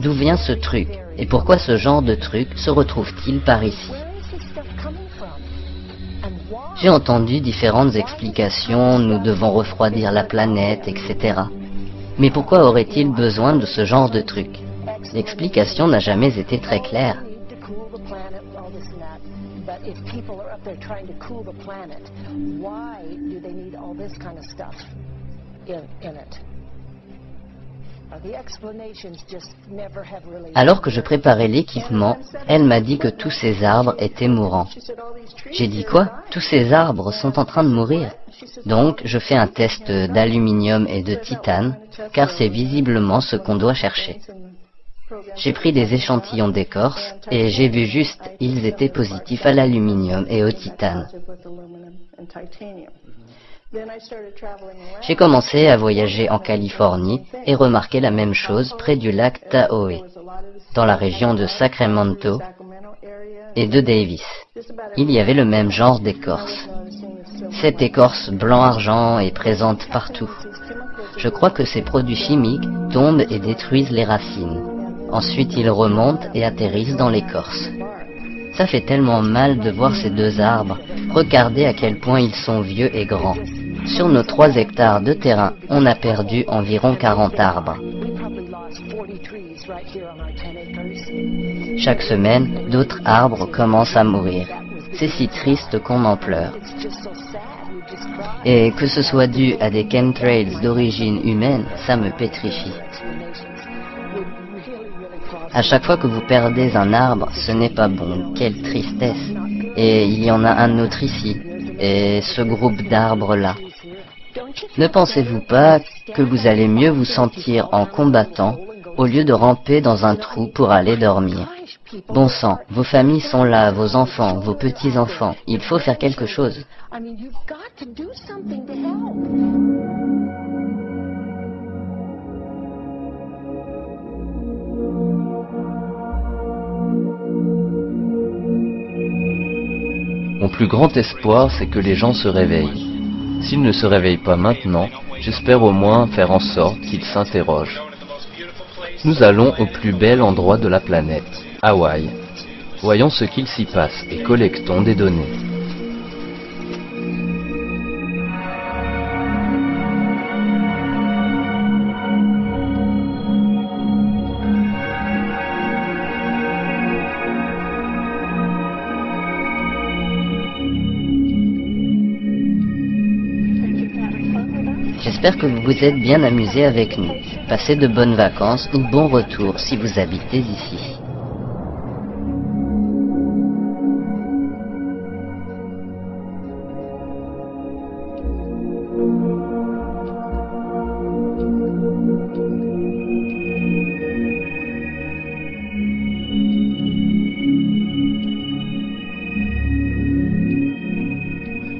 D'où vient ce truc, et pourquoi ce genre de truc se retrouve-t-il par ici? J'ai entendu différentes explications, nous devons refroidir la planète, etc. Mais pourquoi aurait-il besoin de ce genre de truc? L'explication n'a jamais été très claire. Alors que je préparais l'équipement, elle m'a dit que tous ces arbres étaient mourants. J'ai dit quoi? Tous ces arbres sont en train de mourir? Donc je fais un test d'aluminium et de titane, car c'est visiblement ce qu'on doit chercher. J'ai pris des échantillons d'écorce et j'ai vu juste, ils étaient positifs à l'aluminium et au titane. J'ai commencé à voyager en Californie et remarqué la même chose près du lac Tahoe, dans la région de Sacramento et de Davis. Il y avait le même genre d'écorce. Cette écorce blanc-argent est présente partout. Je crois que ces produits chimiques tombent et détruisent les racines. Ensuite, ils remontent et atterrissent dans l'écorce. Ça fait tellement mal de voir ces 2 arbres. Regardez à quel point ils sont vieux et grands. Sur nos 3 hectares de terrain, on a perdu environ 40 arbres. Chaque semaine, d'autres arbres commencent à mourir. C'est si triste qu'on en pleure. Et que ce soit dû à des chemtrails d'origine humaine, ça me pétrifie. À chaque fois que vous perdez un arbre, ce n'est pas bon. Quelle tristesse. Et il y en a un autre ici. Et ce groupe d'arbres là. Ne pensez-vous pas que vous allez mieux vous sentir en combattant au lieu de ramper dans un trou pour aller dormir? Bon sang, vos familles sont là, vos enfants, vos petits-enfants. Il faut faire quelque chose. Mon plus grand espoir, c'est que les gens se réveillent. S'ils ne se réveillent pas maintenant, j'espère au moins faire en sorte qu'ils s'interrogent. Nous allons au plus bel endroit de la planète, Hawaï. Voyons ce qu'il s'y passe et collectons des données. J'espère que vous vous êtes bien amusés avec nous. Passez de bonnes vacances ou bon retour si vous habitez ici.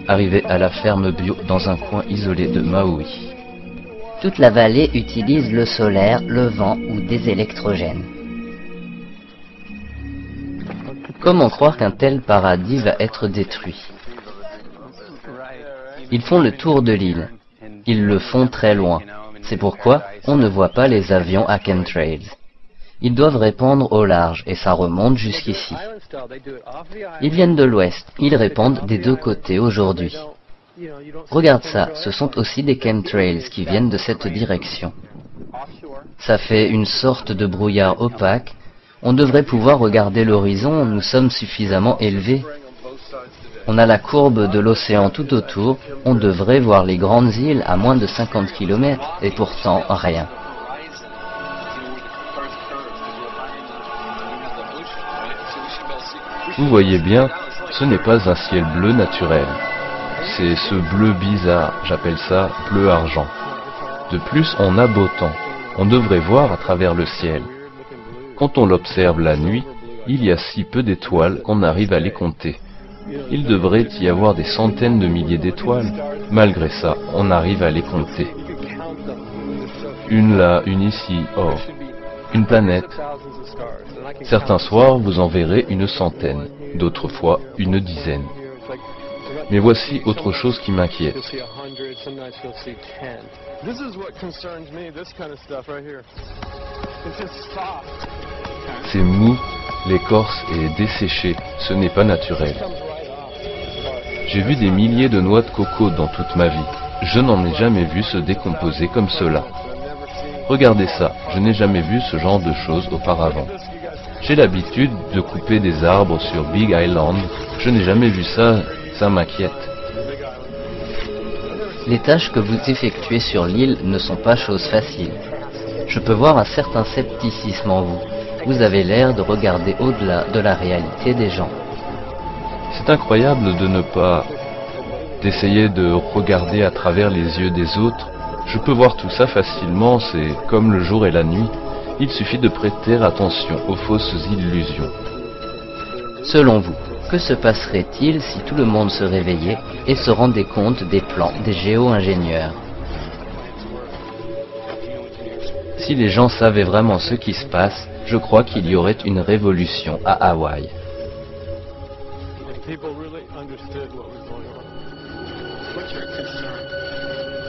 arrivé à la ferme bio dans un coin isolé de Maui. Toute la vallée utilise le solaire, le vent ou des électrogènes. Comment croire qu'un tel paradis va être détruit? Ils font le tour de l'île. Ils le font très loin. C'est pourquoi on ne voit pas les avions à chemtrails. Ils doivent répandre au large et ça remonte jusqu'ici. Ils viennent de l'ouest. Ils répandent des deux côtés aujourd'hui. Regarde ça, ce sont aussi des chemtrails qui viennent de cette direction. Ça fait une sorte de brouillard opaque. On devrait pouvoir regarder l'horizon, nous sommes suffisamment élevés. On a la courbe de l'océan tout autour, on devrait voir les grandes îles à moins de 50 km, et pourtant rien. Vous voyez bien, ce n'est pas un ciel bleu naturel. C'est ce bleu bizarre, j'appelle ça bleu argent. De plus, on a beau temps. On devrait voir à travers le ciel. Quand on l'observe la nuit, il y a si peu d'étoiles qu'on arrive à les compter. Il devrait y avoir des centaines de milliers d'étoiles. Malgré ça, on arrive à les compter. Une là, une ici, oh, une planète. Certains soirs, vous en verrez une centaine, d'autres fois une dizaine. Mais voici autre chose qui m'inquiète. C'est mou, l'écorce est desséchée, ce n'est pas naturel. J'ai vu des milliers de noix de coco dans toute ma vie. Je n'en ai jamais vu se décomposer comme cela. Regardez ça, je n'ai jamais vu ce genre de choses auparavant. J'ai l'habitude de couper des arbres sur Big Island. Je n'ai jamais vu ça, ça m'inquiète. Les tâches que vous effectuez sur l'île ne sont pas choses faciles. Je peux voir un certain scepticisme en vous. Vous avez l'air de regarder au-delà de la réalité des gens. C'est incroyable de ne pas d'essayer de regarder à travers les yeux des autres. Je peux voir tout ça facilement, c'est comme le jour et la nuit. Il suffit de prêter attention aux fausses illusions. Selon vous, que se passerait-il si tout le monde se réveillait et se rendait compte des plans des géo-ingénieurs? Si les gens savaient vraiment ce qui se passe, je crois qu'il y aurait une révolution à Hawaï.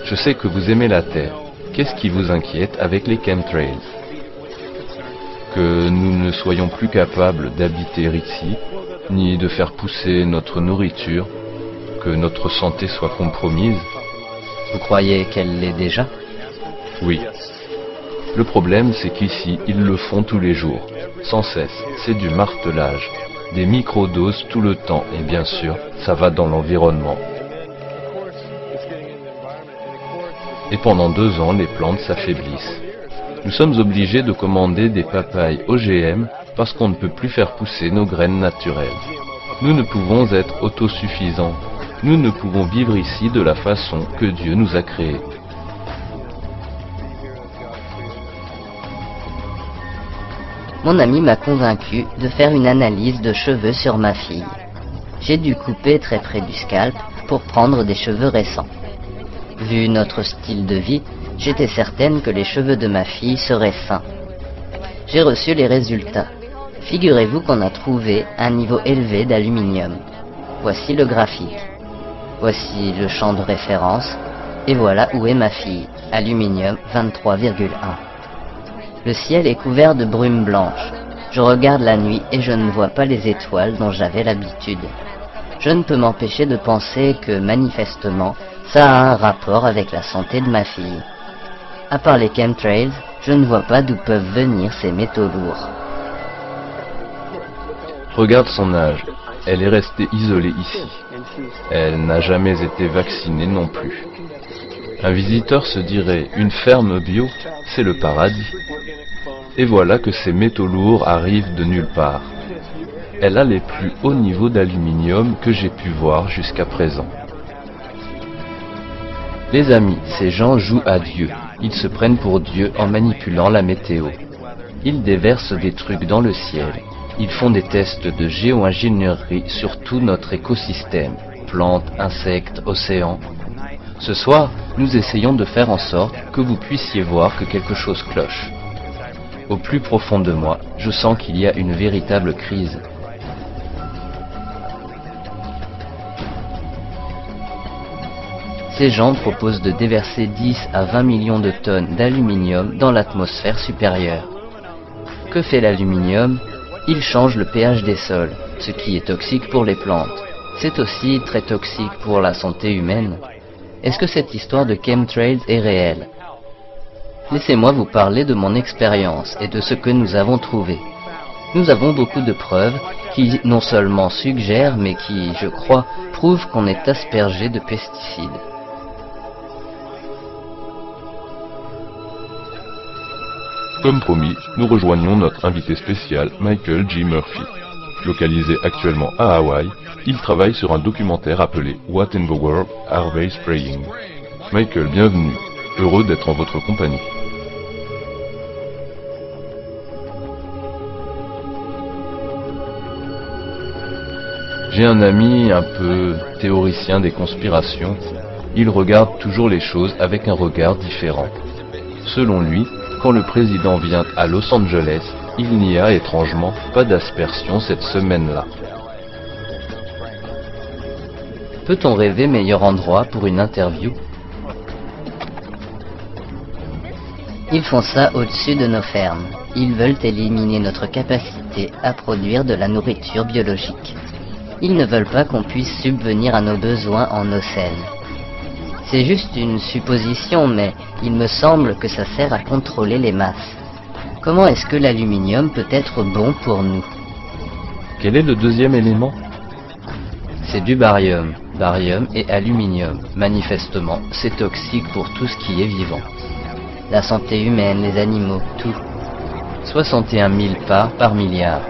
Je sais que vous aimez la Terre. Qu'est-ce qui vous inquiète avec les chemtrails? Que nous ne soyons plus capables d'habiter ici, ni de faire pousser notre nourriture, que notre santé soit compromise? Vous croyez qu'elle l'est déjà? Oui. Le problème, c'est qu'ici, ils le font tous les jours, sans cesse. C'est du martelage, des microdoses tout le temps, et bien sûr, ça va dans l'environnement. Et pendant 2 ans, les plantes s'affaiblissent. Nous sommes obligés de commander des papayes OGM parce qu'on ne peut plus faire pousser nos graines naturelles. Nous ne pouvons être autosuffisants. Nous ne pouvons vivre ici de la façon que Dieu nous a créés. Mon ami m'a convaincu de faire une analyse de cheveux sur ma fille. J'ai dû couper très près du scalp pour prendre des cheveux récents. Vu notre style de vie, j'étais certaine que les cheveux de ma fille seraient sains. J'ai reçu les résultats. Figurez-vous qu'on a trouvé un niveau élevé d'aluminium. Voici le graphique. Voici le champ de référence. Et voilà où est ma fille. Aluminium 23,1. Le ciel est couvert de brume blanche. Je regarde la nuit et je ne vois pas les étoiles dont j'avais l'habitude. Je ne peux m'empêcher de penser que, manifestement, ça a un rapport avec la santé de ma fille. À part les chemtrails, je ne vois pas d'où peuvent venir ces métaux lourds. Regarde son âge. Elle est restée isolée ici. Elle n'a jamais été vaccinée non plus. Un visiteur se dirait, une ferme bio, c'est le paradis. Et voilà que ces métaux lourds arrivent de nulle part. Elle a les plus hauts niveaux d'aluminium que j'ai pu voir jusqu'à présent. Les amis, ces gens jouent à Dieu. Ils se prennent pour Dieu en manipulant la météo. Ils déversent des trucs dans le ciel. Ils font des tests de géo-ingénierie sur tout notre écosystème. plantes, insectes, océans. Ce soir, nous essayons de faire en sorte que vous puissiez voir que quelque chose cloche. Au plus profond de moi, je sens qu'il y a une véritable crise. Ces gens proposent de déverser 10 à 20 millions de tonnes d'aluminium dans l'atmosphère supérieure. Que fait l'aluminium? Il change le pH des sols, ce qui est toxique pour les plantes. C'est aussi très toxique pour la santé humaine. Est-ce que cette histoire de chemtrails est réelle? Laissez-moi vous parler de mon expérience et de ce que nous avons trouvé. Nous avons beaucoup de preuves qui non seulement suggèrent, mais qui, je crois, prouvent qu'on est aspergé de pesticides. Comme promis, nous rejoignons notre invité spécial, Michael G. Murphy. Localisé actuellement à Hawaï, il travaille sur un documentaire appelé What in the World Are They Spraying? Michael, bienvenue. Heureux d'être en votre compagnie. J'ai un ami un peu théoricien des conspirations. Il regarde toujours les choses avec un regard différent. Selon lui, quand le président vient à Los Angeles, il n'y a étrangement pas d'aspersion cette semaine-là. Peut-on rêver meilleur endroit pour une interview? Ils font ça au-dessus de nos fermes. Ils veulent éliminer notre capacité à produire de la nourriture biologique. Ils ne veulent pas qu'on puisse subvenir à nos besoins en eau saine. C'est juste une supposition, mais il me semble que ça sert à contrôler les masses. Comment est-ce que l'aluminium peut être bon pour nous? Quel est le deuxième élément? C'est du barium. Barium et aluminium. Manifestement, c'est toxique pour tout ce qui est vivant. La santé humaine, les animaux, tout. 61 000 parts par milliard.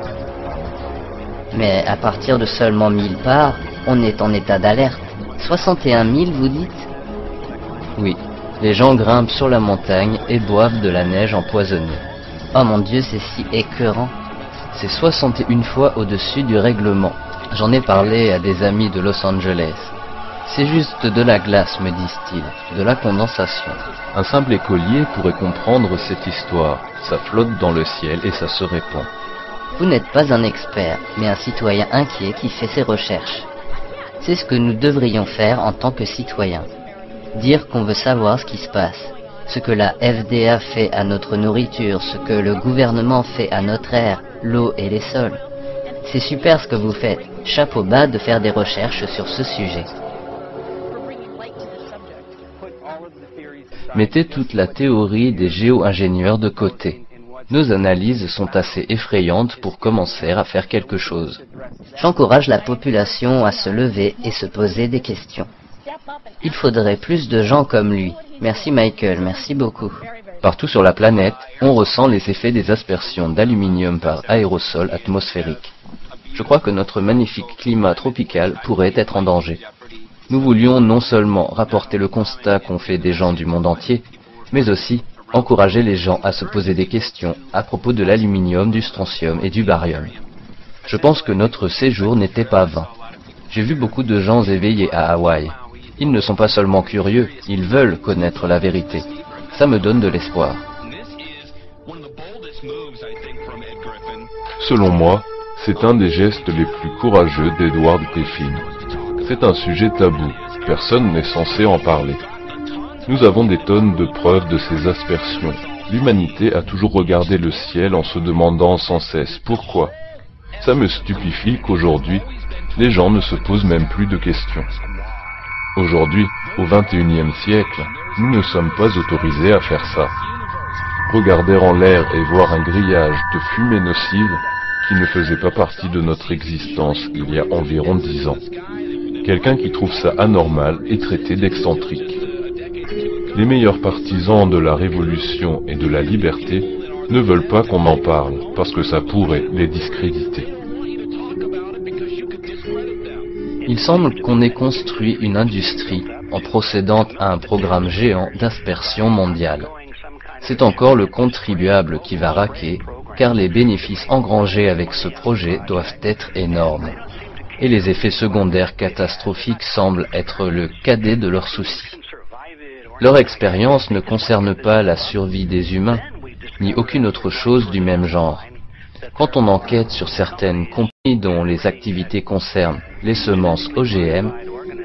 Mais à partir de seulement 1000 parts, on est en état d'alerte. 61 000, vous dites? Oui, les gens grimpent sur la montagne et boivent de la neige empoisonnée. Oh mon Dieu, c'est si écœurant. C'est 61 fois au-dessus du règlement. J'en ai parlé à des amis de Los Angeles. C'est juste de la glace, me disent-ils, de la condensation. Un simple écolier pourrait comprendre cette histoire. Ça flotte dans le ciel et ça se répand. Vous n'êtes pas un expert, mais un citoyen inquiet qui fait ses recherches. C'est ce que nous devrions faire en tant que citoyens. Dire qu'on veut savoir ce qui se passe. Ce que la FDA fait à notre nourriture, ce que le gouvernement fait à notre air, l'eau et les sols. C'est super ce que vous faites. Chapeau bas de faire des recherches sur ce sujet. Mettez toute la théorie des géo-ingénieurs de côté. Nos analyses sont assez effrayantes pour commencer à faire quelque chose. J'encourage la population à se lever et se poser des questions. Il faudrait plus de gens comme lui. Merci Michael, merci beaucoup. Partout sur la planète, on ressent les effets des aspersions d'aluminium par aérosol atmosphérique. Je crois que notre magnifique climat tropical pourrait être en danger. Nous voulions non seulement rapporter le constat qu'ont fait des gens du monde entier, mais aussi encourager les gens à se poser des questions à propos de l'aluminium, du strontium et du barium. Je pense que notre séjour n'était pas vain. J'ai vu beaucoup de gens éveillés à Hawaï. Ils ne sont pas seulement curieux, ils veulent connaître la vérité. Ça me donne de l'espoir. Selon moi, c'est un des gestes les plus courageux d'Edward Teffin. C'est un sujet tabou, personne n'est censé en parler. Nous avons des tonnes de preuves de ces aspersions. L'humanité a toujours regardé le ciel en se demandant sans cesse pourquoi. Ça me stupéfie qu'aujourd'hui, les gens ne se posent même plus de questions. Aujourd'hui, au XXIe siècle, nous ne sommes pas autorisés à faire ça. Regarder en l'air et voir un grillage de fumée nocive qui ne faisait pas partie de notre existence il y a environ 10 ans. Quelqu'un qui trouve ça anormal est traité d'excentrique. Les meilleurs partisans de la révolution et de la liberté ne veulent pas qu'on en parle parce que ça pourrait les discréditer. Il semble qu'on ait construit une industrie en procédant à un programme géant d'aspersion mondiale. C'est encore le contribuable qui va raquer, car les bénéfices engrangés avec ce projet doivent être énormes. et les effets secondaires catastrophiques semblent être le cadet de leurs soucis. Leur expérience ne concerne pas la survie des humains, ni aucune autre chose du même genre. Quand on enquête sur certaines compagnies dont les activités concernent les semences OGM,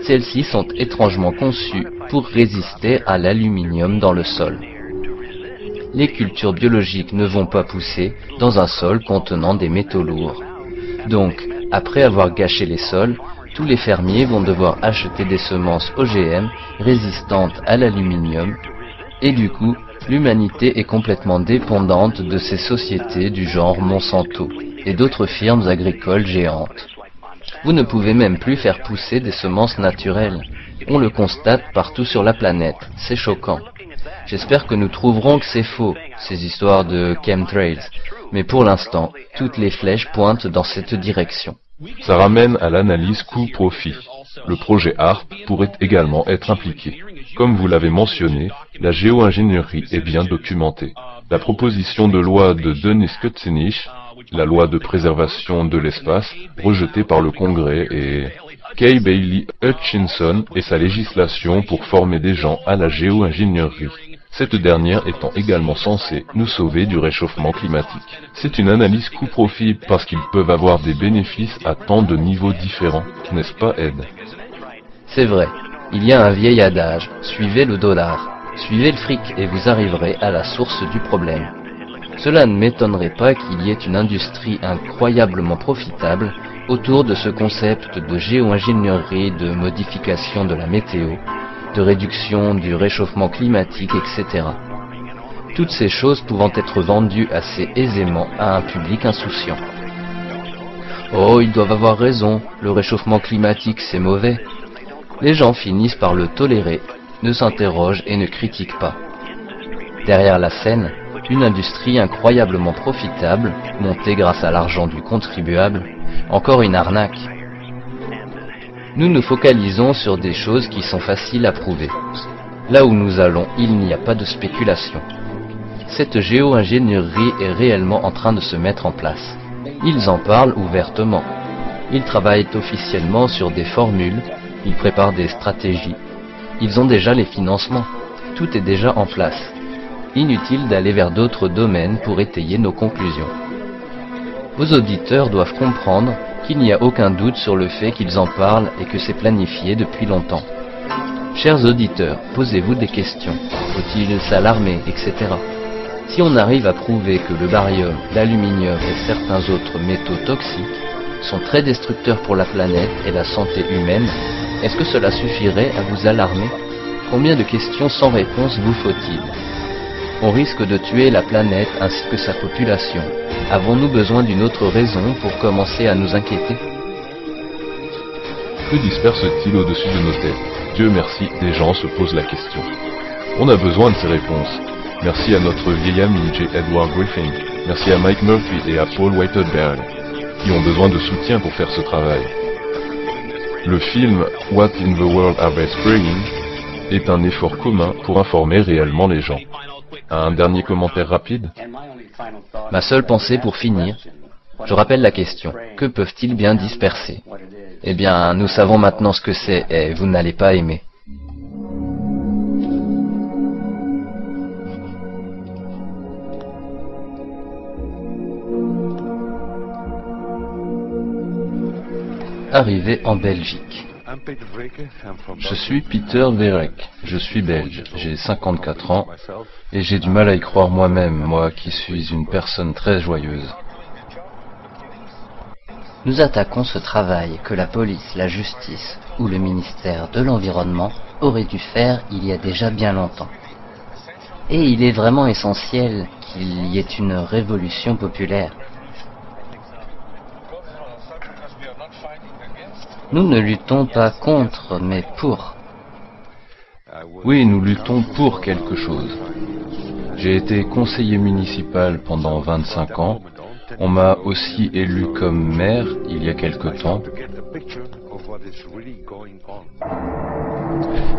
celles-ci sont étrangement conçues pour résister à l'aluminium dans le sol. Les cultures biologiques ne vont pas pousser dans un sol contenant des métaux lourds. Donc, après avoir gâché les sols, tous les fermiers vont devoir acheter des semences OGM résistantes à l'aluminium, et du coup, l'humanité est complètement dépendante de ces sociétés du genre Monsanto et d'autres firmes agricoles géantes. Vous ne pouvez même plus faire pousser des semences naturelles. On le constate partout sur la planète, c'est choquant. J'espère que nous trouverons que c'est faux, ces histoires de chemtrails, mais pour l'instant, toutes les flèches pointent dans cette direction. Ça ramène à l'analyse coût-profit. Le projet HARP pourrait également être impliqué. Comme vous l'avez mentionné, la géo-ingénierie est bien documentée. La proposition de loi de Dennis Kucinich, la loi de préservation de l'espace, rejetée par le Congrès, et Kay Bailey Hutchinson et sa législation pour former des gens à la géo-ingénierie. Cette dernière étant également censée nous sauver du réchauffement climatique. C'est une analyse coût-profit parce qu'ils peuvent avoir des bénéfices à tant de niveaux différents, n'est-ce pas Ed? C'est vrai, il y a un vieil adage, suivez le dollar, suivez le fric et vous arriverez à la source du problème. Cela ne m'étonnerait pas qu'il y ait une industrie incroyablement profitable autour de ce concept de géo-ingénierie, de modification de la météo, de réduction du réchauffement climatique, etc. Toutes ces choses pouvant être vendues assez aisément à un public insouciant. Oh, ils doivent avoir raison, le réchauffement climatique c'est mauvais. Les gens finissent par le tolérer, ne s'interrogent et ne critiquent pas. Derrière la scène, une industrie incroyablement profitable, montée grâce à l'argent du contribuable, encore une arnaque. Nous nous focalisons sur des choses qui sont faciles à prouver. Là où nous allons, il n'y a pas de spéculation. Cette géo-ingénierie est réellement en train de se mettre en place. Ils en parlent ouvertement. Ils travaillent officiellement sur des formules, ils préparent des stratégies. Ils ont déjà les financements. Tout est déjà en place. Inutile d'aller vers d'autres domaines pour étayer nos conclusions. Vos auditeurs doivent comprendre qu'il n'y a aucun doute sur le fait qu'ils en parlent et que c'est planifié depuis longtemps. Chers auditeurs, posez-vous des questions. Faut-il s'alarmer, etc. Si on arrive à prouver que le barium, l'aluminium et certains autres métaux toxiques sont très destructeurs pour la planète et la santé humaine, est-ce que cela suffirait à vous alarmer? Combien de questions sans réponse vous faut-il? On risque de tuer la planète ainsi que sa population. Avons-nous besoin d'une autre raison pour commencer à nous inquiéter? Que disperse-t-il au-dessus de nos têtes? Dieu merci, des gens se posent la question. On a besoin de ces réponses. Merci à notre vieil ami J. Edward Griffin. Merci à Mike Murphy et à Paul Whiteberg, qui ont besoin de soutien pour faire ce travail. Le film What in the World Are They Spraying est un effort commun pour informer réellement les gens. Un dernier commentaire rapide? Ma seule pensée pour finir, je rappelle la question, que peuvent-ils bien disperser? Eh bien, nous savons maintenant ce que c'est et vous n'allez pas aimer. Arrivé en Belgique. Je suis Peter Verek, je suis belge, j'ai 54 ans et j'ai du mal à y croire moi-même, moi qui suis une personne très joyeuse. Nous attaquons ce travail que la police, la justice ou le ministère de l'Environnement auraient dû faire il y a déjà bien longtemps. Et il est vraiment essentiel qu'il y ait une révolution populaire. Nous ne luttons pas contre, mais pour. Oui, nous luttons pour quelque chose. J'ai été conseiller municipal pendant 25 ans. On m'a aussi élu comme maire il y a quelque temps.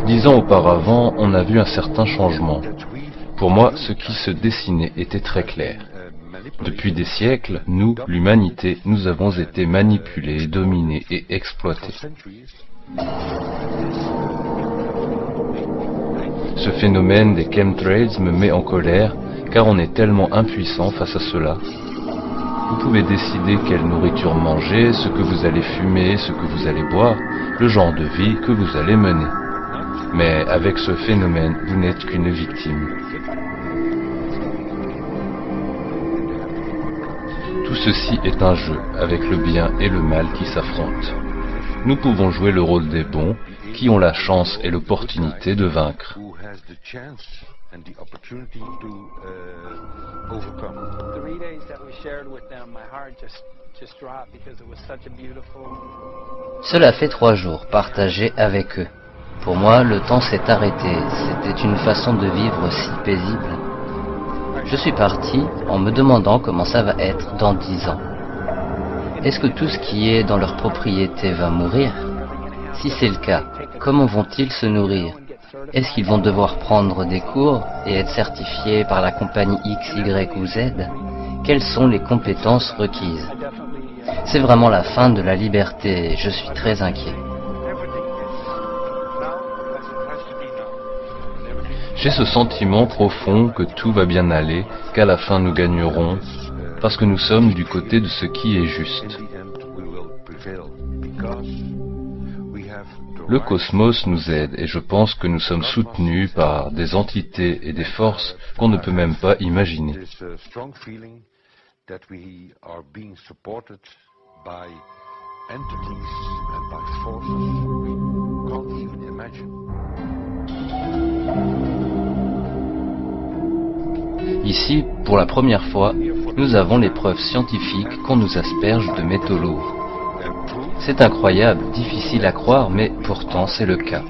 10 ans auparavant, on a vu un certain changement. Pour moi, ce qui se dessinait était très clair. Depuis des siècles, nous, l'humanité, nous avons été manipulés, dominés et exploités. Ce phénomène des chemtrails me met en colère, car on est tellement impuissant face à cela. Vous pouvez décider quelle nourriture manger, ce que vous allez fumer, ce que vous allez boire, le genre de vie que vous allez mener. Mais avec ce phénomène, vous n'êtes qu'une victime. Tout ceci est un jeu, avec le bien et le mal qui s'affrontent. Nous pouvons jouer le rôle des bons, qui ont la chance et l'opportunité de vaincre. Cela fait 3 jours partagés avec eux. Pour moi, le temps s'est arrêté. C'était une façon de vivre si paisible. Je suis parti en me demandant comment ça va être dans 10 ans. Est-ce que tout ce qui est dans leur propriété va mourir? Si c'est le cas, comment vont-ils se nourrir? Est-ce qu'ils vont devoir prendre des cours et être certifiés par la compagnie X, Y ou Z? Quelles sont les compétences requises? C'est vraiment la fin de la liberté et je suis très inquiet. J'ai ce sentiment profond que tout va bien aller, qu'à la fin nous gagnerons, parce que nous sommes du côté de ce qui est juste. Le cosmos nous aide et je pense que nous sommes soutenus par des entités et des forces qu'on ne peut même pas imaginer. Ici, pour la première fois, nous avons les preuves scientifiques qu'on nous asperge de métaux lourds. C'est incroyable, difficile à croire, mais pourtant c'est le cas.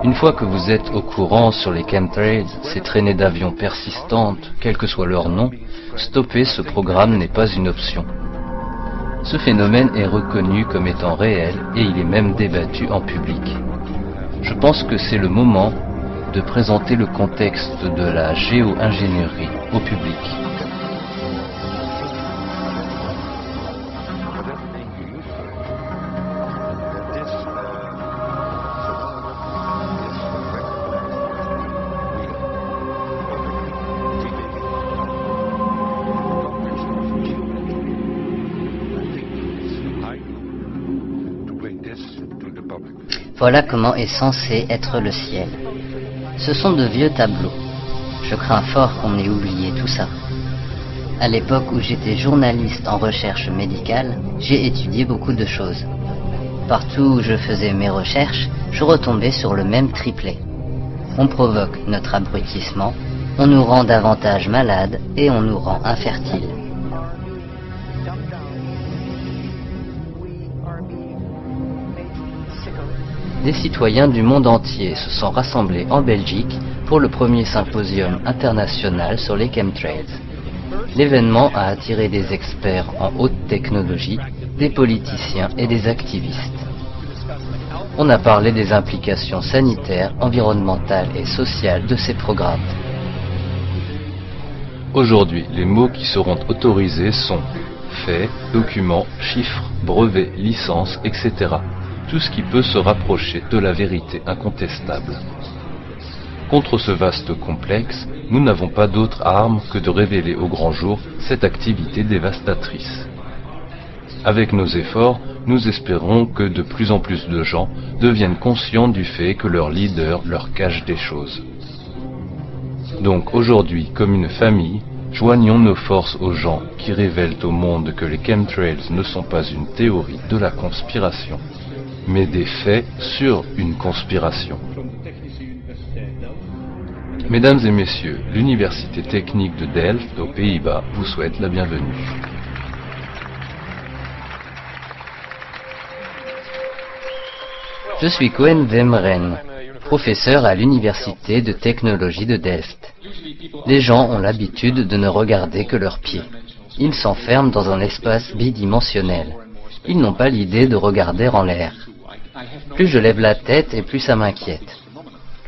Une fois que vous êtes au courant sur les chemtrails, ces traînées d'avions persistantes, quel que soit leur nom, stopper ce programme n'est pas une option. Ce phénomène est reconnu comme étant réel et il est même débattu en public. Je pense que c'est le moment de présenter le contexte de la géo-ingénierie au public. Voilà comment est censé être le ciel. Ce sont de vieux tableaux. Je crains fort qu'on ait oublié tout ça. À l'époque où j'étais journaliste en recherche médicale, j'ai étudié beaucoup de choses. Partout où je faisais mes recherches, je retombais sur le même triplet. On provoque notre abrutissement, on nous rend davantage malades et on nous rend infertiles. Des citoyens du monde entier se sont rassemblés en Belgique pour le premier symposium international sur les chemtrails. L'événement a attiré des experts en haute technologie, des politiciens et des activistes. On a parlé des implications sanitaires, environnementales et sociales de ces programmes. Aujourd'hui, les mots qui seront autorisés sont faits, documents, chiffres, brevets, licences, etc. Tout ce qui peut se rapprocher de la vérité incontestable. Contre ce vaste complexe, nous n'avons pas d'autre arme que de révéler au grand jour cette activité dévastatrice. Avec nos efforts, nous espérons que de plus en plus de gens deviennent conscients du fait que leur leader leur cache des choses. Donc aujourd'hui, comme une famille, joignons nos forces aux gens qui révèlent au monde que les chemtrails ne sont pas une théorie de la conspiration, mais des faits sur une conspiration. Mesdames et messieurs, l'Université technique de Delft aux Pays-Bas vous souhaite la bienvenue. Je suis Koen Wemren, professeur à l'Université de technologie de Delft. Les gens ont l'habitude de ne regarder que leurs pieds. Ils s'enferment dans un espace bidimensionnel. Ils n'ont pas l'idée de regarder en l'air. Plus je lève la tête et plus ça m'inquiète.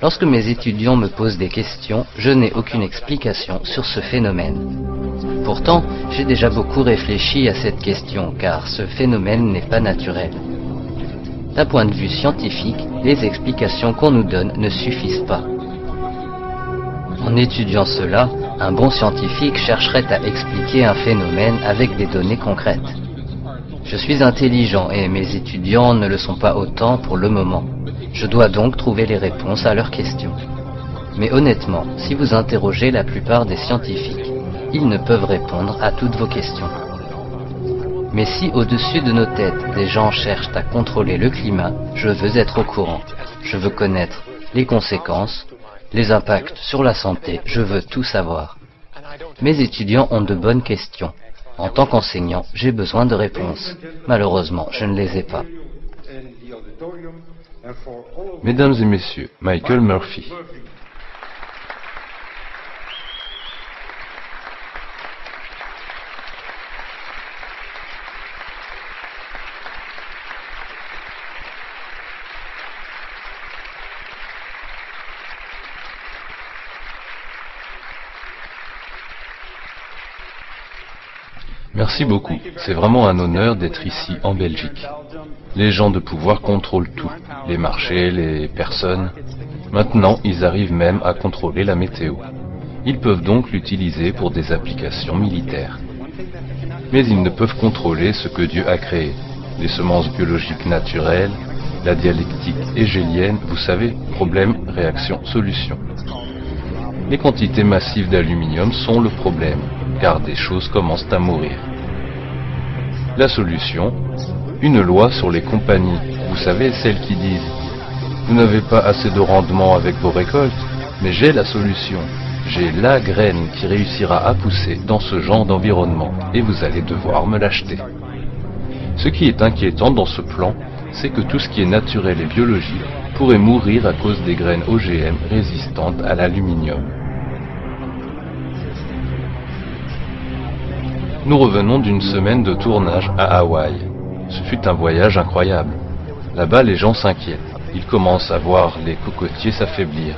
Lorsque mes étudiants me posent des questions, je n'ai aucune explication sur ce phénomène. Pourtant, j'ai déjà beaucoup réfléchi à cette question, car ce phénomène n'est pas naturel. D'un point de vue scientifique, les explications qu'on nous donne ne suffisent pas. En étudiant cela, un bon scientifique chercherait à expliquer un phénomène avec des données concrètes. Je suis intelligent et mes étudiants ne le sont pas autant pour le moment. Je dois donc trouver les réponses à leurs questions. Mais honnêtement, si vous interrogez la plupart des scientifiques, ils ne peuvent répondre à toutes vos questions. Mais si au-dessus de nos têtes, des gens cherchent à contrôler le climat, je veux être au courant. Je veux connaître les conséquences, les impacts sur la santé, je veux tout savoir. Mes étudiants ont de bonnes questions. En tant qu'enseignant, j'ai besoin de réponses. Malheureusement, je ne les ai pas. Mesdames et messieurs, Michael Murphy. Merci beaucoup, c'est vraiment un honneur d'être ici en Belgique. Les gens de pouvoir contrôlent tout, les marchés, les personnes. Maintenant, ils arrivent même à contrôler la météo. Ils peuvent donc l'utiliser pour des applications militaires. Mais ils ne peuvent contrôler ce que Dieu a créé, les semences biologiques naturelles, la dialectique hégélienne, vous savez, problème, réaction, solution. Les quantités massives d'aluminium sont le problème, car des choses commencent à mourir. La solution, une loi sur les compagnies, vous savez, celles qui disent « Vous n'avez pas assez de rendement avec vos récoltes, mais j'ai la solution. J'ai la graine qui réussira à pousser dans ce genre d'environnement, et vous allez devoir me l'acheter. » Ce qui est inquiétant dans ce plan, c'est que tout ce qui est naturel et biologique pourrait mourir à cause des graines OGM résistantes à l'aluminium. Nous revenons d'une semaine de tournage à Hawaï. Ce fut un voyage incroyable. Là-bas, les gens s'inquiètent. Ils commencent à voir les cocotiers s'affaiblir.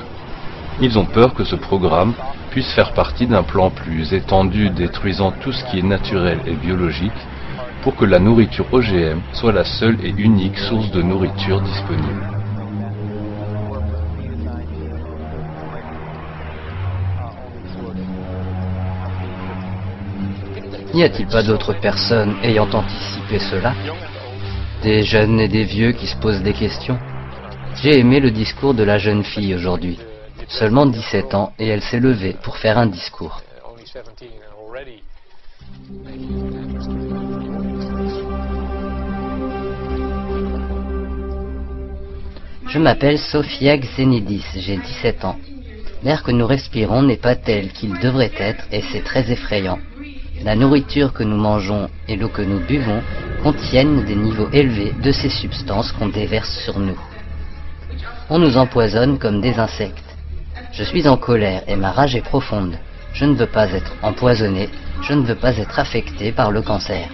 Ils ont peur que ce programme puisse faire partie d'un plan plus étendu détruisant tout ce qui est naturel et biologique pour que la nourriture OGM soit la seule et unique source de nourriture disponible. N'y a-t-il pas d'autres personnes ayant anticipé cela? Des jeunes et des vieux qui se posent des questions? J'ai aimé le discours de la jeune fille aujourd'hui. Seulement 17 ans et elle s'est levée pour faire un discours. Je m'appelle Sophia Xenidis, j'ai 17 ans. L'air que nous respirons n'est pas tel qu'il devrait être et c'est très effrayant. La nourriture que nous mangeons et l'eau que nous buvons contiennent des niveaux élevés de ces substances qu'on déverse sur nous. On nous empoisonne comme des insectes. Je suis en colère et ma rage est profonde. Je ne veux pas être empoisonné, je ne veux pas être affecté par le cancer.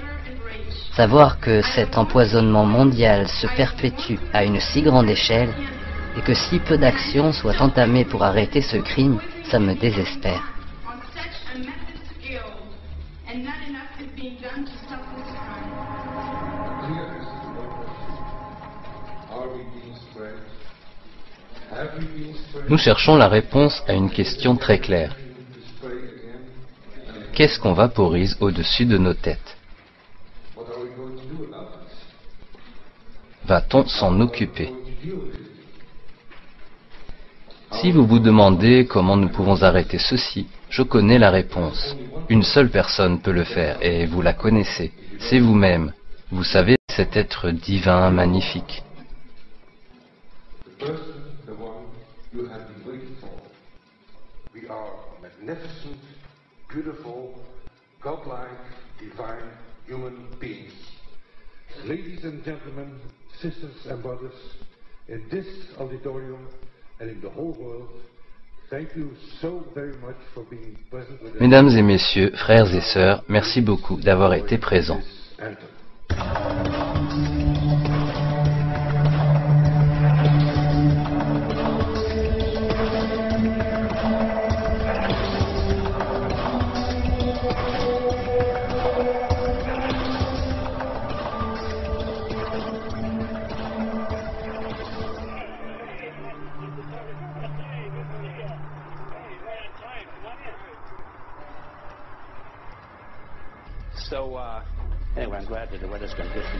Savoir que cet empoisonnement mondial se perpétue à une si grande échelle et que si peu d'actions soient entamées pour arrêter ce crime, ça me désespère. Nous cherchons la réponse à une question très claire. Qu'est-ce qu'on vaporise au-dessus de nos têtes? Va-t-on s'en occuper? Si vous vous demandez comment nous pouvons arrêter ceci, je connais la réponse. Une seule personne peut le faire, et vous la connaissez. C'est vous-même. Vous savez, cet être divin, magnifique. Ladies and gentlemen, sisters and brothers, in this auditorium and in the whole world, thank you so very much for being present with us. Mesdames et messieurs, frères et sœurs, merci beaucoup d'avoir été présents.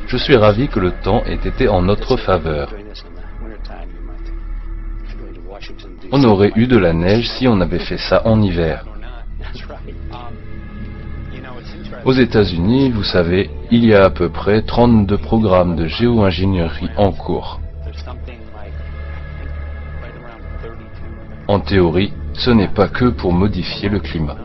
Je suis ravi que le temps ait été en notre faveur. On aurait eu de la neige si on avait fait ça en hiver. Aux États-Unis, vous savez, il y a à peu près 32 programmes de géo-ingénierie en cours. En théorie, ce n'est pas que pour modifier le climat.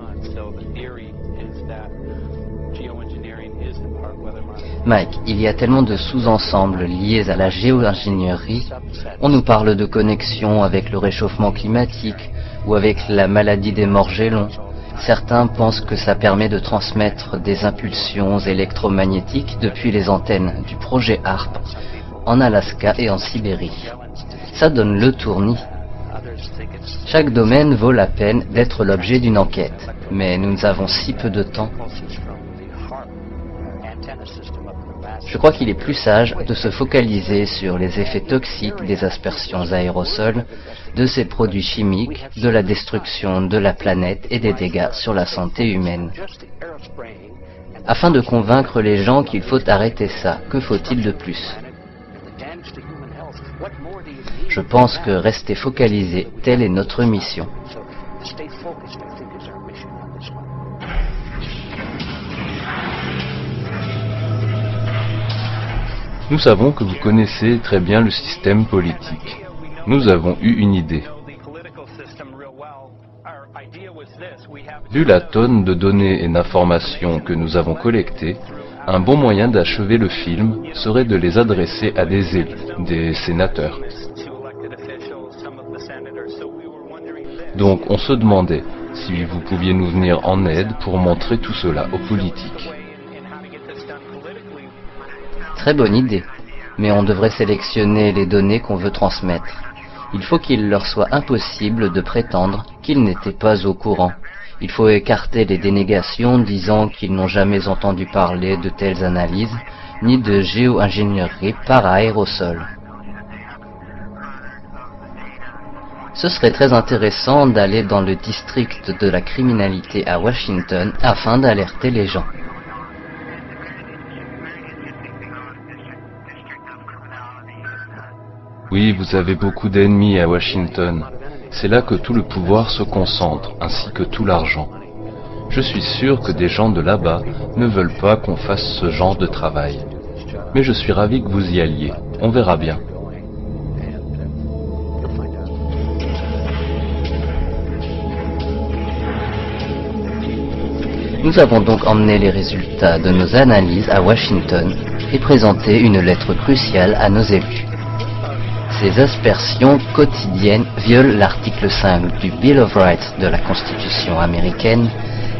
Mike, il y a tellement de sous-ensembles liés à la géo-ingénierie. On nous parle de connexion avec le réchauffement climatique ou avec la maladie des morgellons. Certains pensent que ça permet de transmettre des impulsions électromagnétiques depuis les antennes du projet HARP en Alaska et en Sibérie. Ça donne le tournis. Chaque domaine vaut la peine d'être l'objet d'une enquête, mais nous avons si peu de temps. Je crois qu'il est plus sage de se focaliser sur les effets toxiques des aspersions aérosols, de ces produits chimiques, de la destruction de la planète et des dégâts sur la santé humaine. Afin de convaincre les gens qu'il faut arrêter ça, que faut-il de plus? Je pense que rester focalisé, telle est notre mission. Nous savons que vous connaissez très bien le système politique. Nous avons eu une idée. Vu la tonne de données et d'informations que nous avons collectées, un bon moyen d'achever le film serait de les adresser à des élus, des sénateurs. Donc on se demandait si vous pouviez nous venir en aide pour montrer tout cela aux politiques. Très bonne idée, mais on devrait sélectionner les données qu'on veut transmettre. Il faut qu'il leur soit impossible de prétendre qu'ils n'étaient pas au courant. Il faut écarter les dénégations disant qu'ils n'ont jamais entendu parler de telles analyses, ni de géo-ingénierie par aérosol. Ce serait très intéressant d'aller dans le district de la criminalité à Washington afin d'alerter les gens. Oui, vous avez beaucoup d'ennemis à Washington. C'est là que tout le pouvoir se concentre, ainsi que tout l'argent. Je suis sûr que des gens de là-bas ne veulent pas qu'on fasse ce genre de travail. Mais je suis ravi que vous y alliez. On verra bien. Nous avons donc emmené les résultats de nos analyses à Washington et présenté une lettre cruciale à nos élus. Ces aspersions quotidiennes violent l'article 5 du Bill of Rights de la Constitution américaine,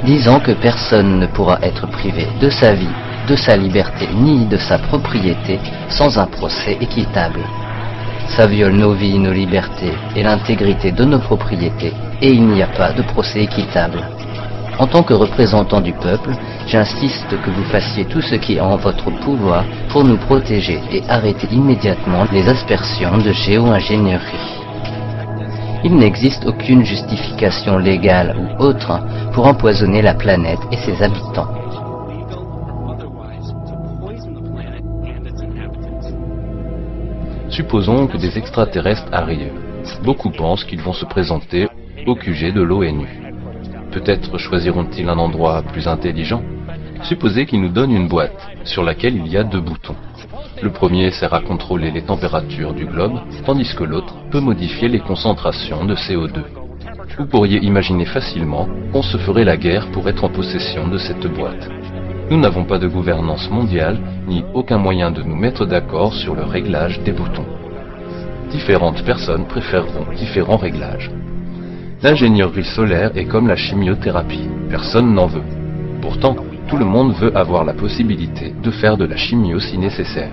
disant que personne ne pourra être privé de sa vie, de sa liberté ni de sa propriété sans un procès équitable. Ça viole nos vies, nos libertés et l'intégrité de nos propriétés, et il n'y a pas de procès équitable. En tant que représentant du peuple, j'insiste que vous fassiez tout ce qui est en votre pouvoir pour nous protéger et arrêter immédiatement les aspersions de géo-ingénierie. Il n'existe aucune justification légale ou autre pour empoisonner la planète et ses habitants. Supposons que des extraterrestres arrivent. Beaucoup pensent qu'ils vont se présenter au QG de l'ONU. Peut-être choisiront-ils un endroit plus intelligent. Supposez qu'ils nous donnent une boîte sur laquelle il y a 2 boutons. Le premier sert à contrôler les températures du globe, tandis que l'autre peut modifier les concentrations de CO2. Vous pourriez imaginer facilement qu'on se ferait la guerre pour être en possession de cette boîte. Nous n'avons pas de gouvernance mondiale, ni aucun moyen de nous mettre d'accord sur le réglage des boutons. Différentes personnes préféreront différents réglages. L'ingénierie solaire est comme la chimiothérapie, personne n'en veut. Pourtant, tout le monde veut avoir la possibilité de faire de la chimio si nécessaire.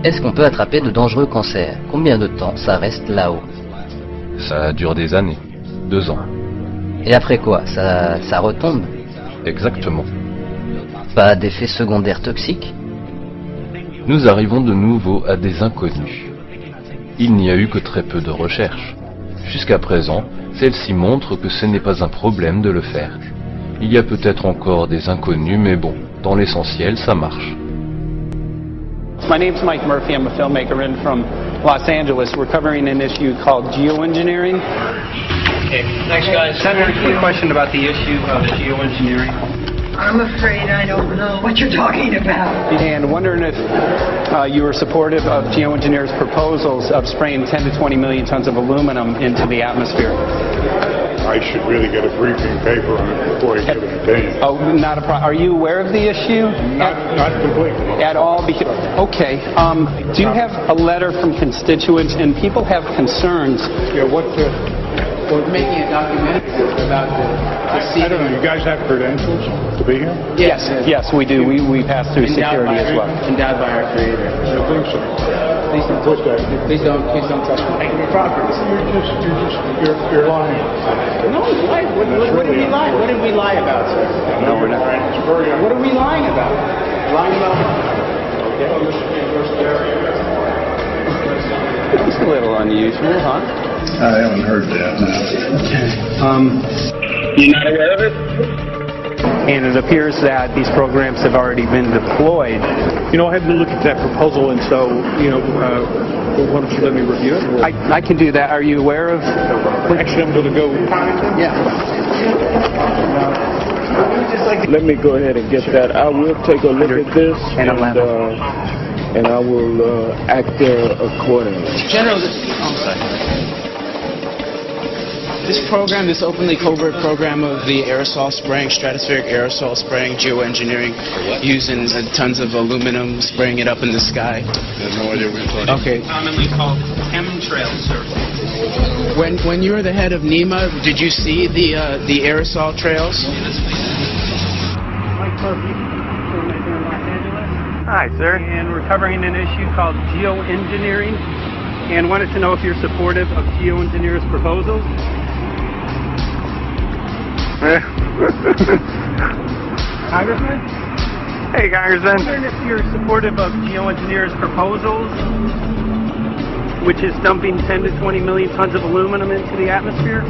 Est-ce qu'on peut attraper de dangereux cancers? Combien de temps ça reste là-haut? Ça dure des années, 2 ans. Et après quoi? Ça retombe? Exactement. Pas d'effets secondaires toxiques? Nous arrivons de nouveau à des inconnus. Il n'y a eu que très peu de recherches. Jusqu'à présent, celle-ci montre que ce n'est pas un problème de le faire. Il y a peut-être encore des inconnus, mais bon, Dans l'essentiel, ça marche. My name's Mike Murphy. I'm a filmmaker in from Los Angeles. We're covering an issue called geoengineering. Okay, thanks guys. Senator, quick question about the issue of geoengineering. I'm afraid I don't know what you're talking about. And wondering if you were supportive of geoengineers' proposals of spraying 10 to 20 million tons of aluminum into the atmosphere. I should really get a briefing paper on it before I give an opinion. Oh, not a problem. Are you aware of the issue? Not completely. At all? Okay. Do you have a letter from constituents and people have concerns? Yeah, We're making a documentary about the I don't know. You guys have credentials to be here? Yes, we do. We pass through security as well. Endowed by our Creator. I think so. Please don't touch my property. You're lying. No, what did we lie? What did we lie about, sir? No, we're not. What are we lying about? Lying about. It's a little unusual, huh? I haven't heard that. You're not aware of it? And it appears that these programs have already been deployed. You know, I had to look at that proposal, and so, why don't you let me review it? I can do that. Are you aware of? Actually, I'm going to go. Yeah. Let me go ahead and get that. I will take a look at this, and I will act accordingly. General, this program, this openly covert program of the aerosol spraying, stratospheric aerosol spraying, geoengineering, using tons of aluminum, spraying it up in the sky. I have no idea what you're talking about. Okay. Commonly called chemtrails, sir. When you were the head of NEMA, did you see the aerosol trails? Mike Murphy, filmmaker in Los Angeles. Hi, sir. And we're covering an issue called geoengineering, and wanted to know if you're supportive of geoengineers' proposals. Congressman? Hey, Congressman. I'm wondering if you're supportive of geoengineers' proposals, which is dumping 10 to 20 million tons of aluminum into the atmosphere.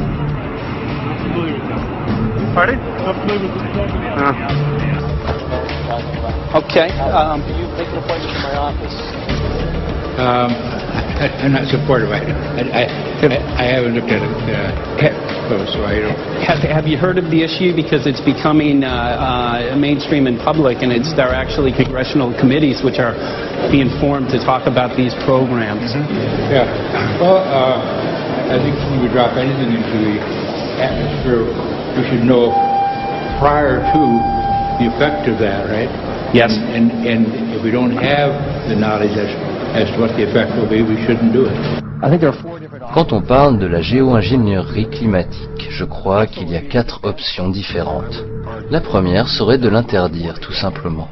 Pardon? Okay. Can you make an appointment to my office? I'm not supportive. I haven't looked at it, so I don't. Have you heard of the issue? Because it's becoming mainstream in public, and there are actually congressional committees which are being formed to talk about these programs. Yeah. Well, I think when we drop anything into the atmosphere, we should know prior to the effect of that, right? Yes. And if we don't have the knowledge as to what the effect will be, we shouldn't do it. Quand on parle de la géo-ingénierie climatique, je crois qu'il y a 4 options différentes. La première serait de l'interdire, tout simplement.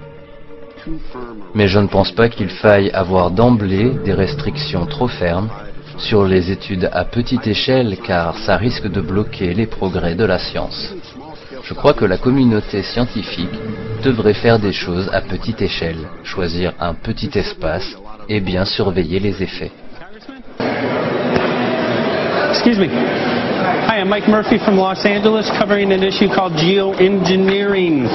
Mais je ne pense pas qu'il faille avoir d'emblée des restrictions trop fermes sur les études à petite échelle, car ça risque de bloquer les progrès de la science. Je crois que la communauté scientifique devrait faire des choses à petite échelle, choisir un petit espace et bien surveiller les effets. Excuse me. Hi, I'm Mike Murphy from Los Angeles, covering an issue called geoengineering.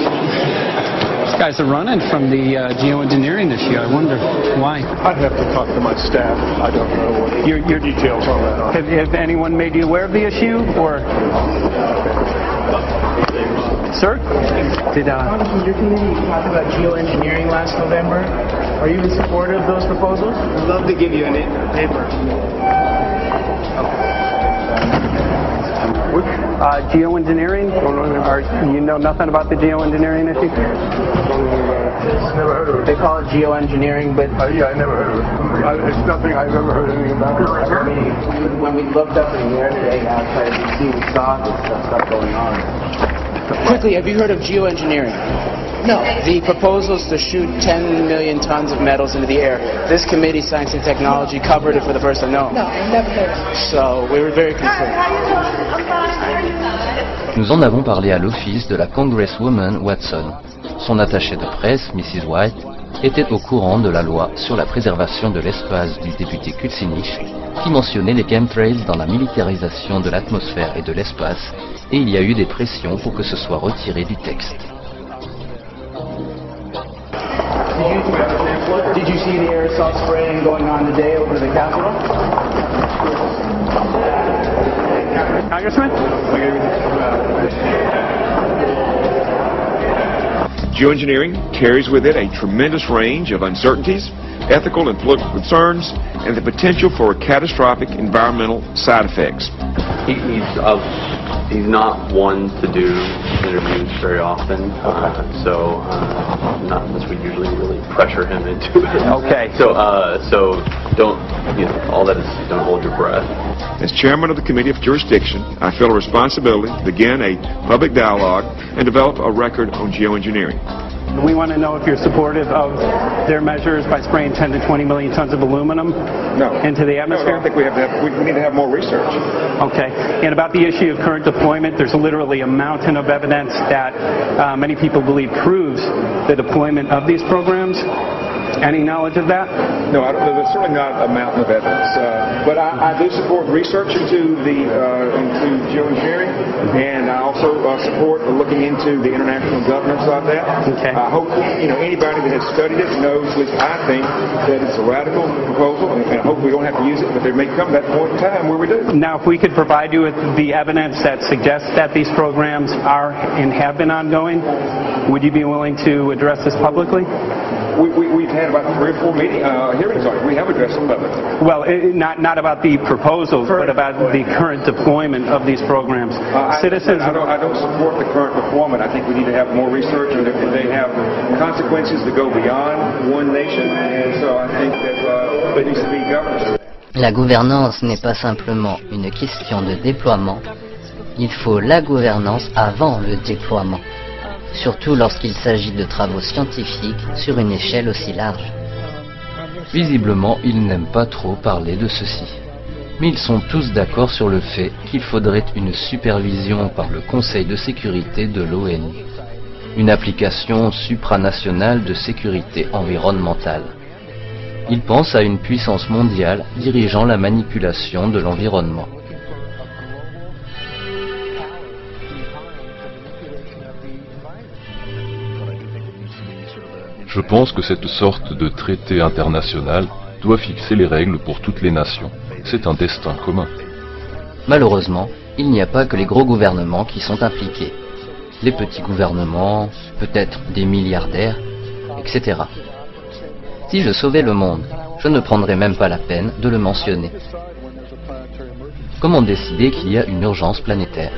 These guys are running from the geoengineering issue. I wonder why. I'd have to talk to my staff. I don't know what your details on that. Have anyone made you aware of the issue, or? Sir? Did your committee talk about geoengineering last November? Are you in support of those proposals? I'd love to give you a paper. Geoengineering? Or you know nothing about the geoengineering issue? Never heard of it. They call it geoengineering, but Yeah, I never heard of it. It's nothing I've ever heard anything about. when we looked up in the air today outside DC, we saw this stuff going on. Quickly, have you heard of geoengineering? No. The proposal is to shoot 10 million tons of metals into the air. This committee, Science and Technology, covered it for the first time. No. No, I've never heard of it. So we were very concerned. Nous en avons parlé à l'office de la Congresswoman Watson. Son attachée de presse, Mrs. White, était au courant de la loi sur la préservation de l'espace du député Kucinich, qui mentionnait les chemtrails dans la militarisation de l'atmosphère et de l'espace, et il y a eu des pressions pour que ce soit retiré du texte. see the aerosol spraying going on today over the Capitol? Congressman? Geoengineering carries with it a tremendous range of uncertainties, ethical and political concerns, and the potential for catastrophic environmental side effects. He's not one to do interviews very often, not unless we usually really pressure him into it. Okay. So don't, all that is, don't hold your breath. As chairman of the Committee of Jurisdiction, I feel a responsibility to begin a public dialogue and develop a record on geoengineering. We want to know if you're supportive of their measures by spraying 10 to 20 million tons of aluminum into the atmosphere? No, I think we need to have more research. Okay. And about the issue of current deployment, there's literally a mountain of evidence that many people believe proves the deployment of these programs. Any knowledge of that? No, there's certainly not a mountain of evidence. But I do support research into geoengineering, and I also support looking into the international governance of that. Okay. I hope anybody that has studied it knows, at least I think, that it's a radical proposal, and I hope we don't have to use it, but there may come that point in time where we do. Now, if we could provide you with the evidence that suggests that these programs are and have been ongoing, would you be willing to address this publicly? We've had about 3 or 4 hearings on it. We have addressed them publicly. Well, not about the proposals, but about the current deployment of these programs. Citizens. I don't support the current deployment. I think we need to have more research, and they have consequences that go beyond one nation. And so I think that there needs to be governance. La gouvernance n'est pas simplement une question de déploiement. Il faut la gouvernance avant le déploiement. Surtout lorsqu'il s'agit de travaux scientifiques sur une échelle aussi large. Visiblement, ils n'aiment pas trop parler de ceci. Mais ils sont tous d'accord sur le fait qu'il faudrait une supervision par le Conseil de sécurité de l'ONU. Une application supranationale de sécurité environnementale. Ils pensent à une puissance mondiale dirigeant la manipulation de l'environnement. Je pense que cette sorte de traité international doit fixer les règles pour toutes les nations. C'est un destin commun. Malheureusement, il n'y a pas que les gros gouvernements qui sont impliqués. Les petits gouvernements, peut-être des milliardaires, etc. Si je sauvais le monde, je ne prendrais même pas la peine de le mentionner. Comment décider qu'il y a une urgence planétaire?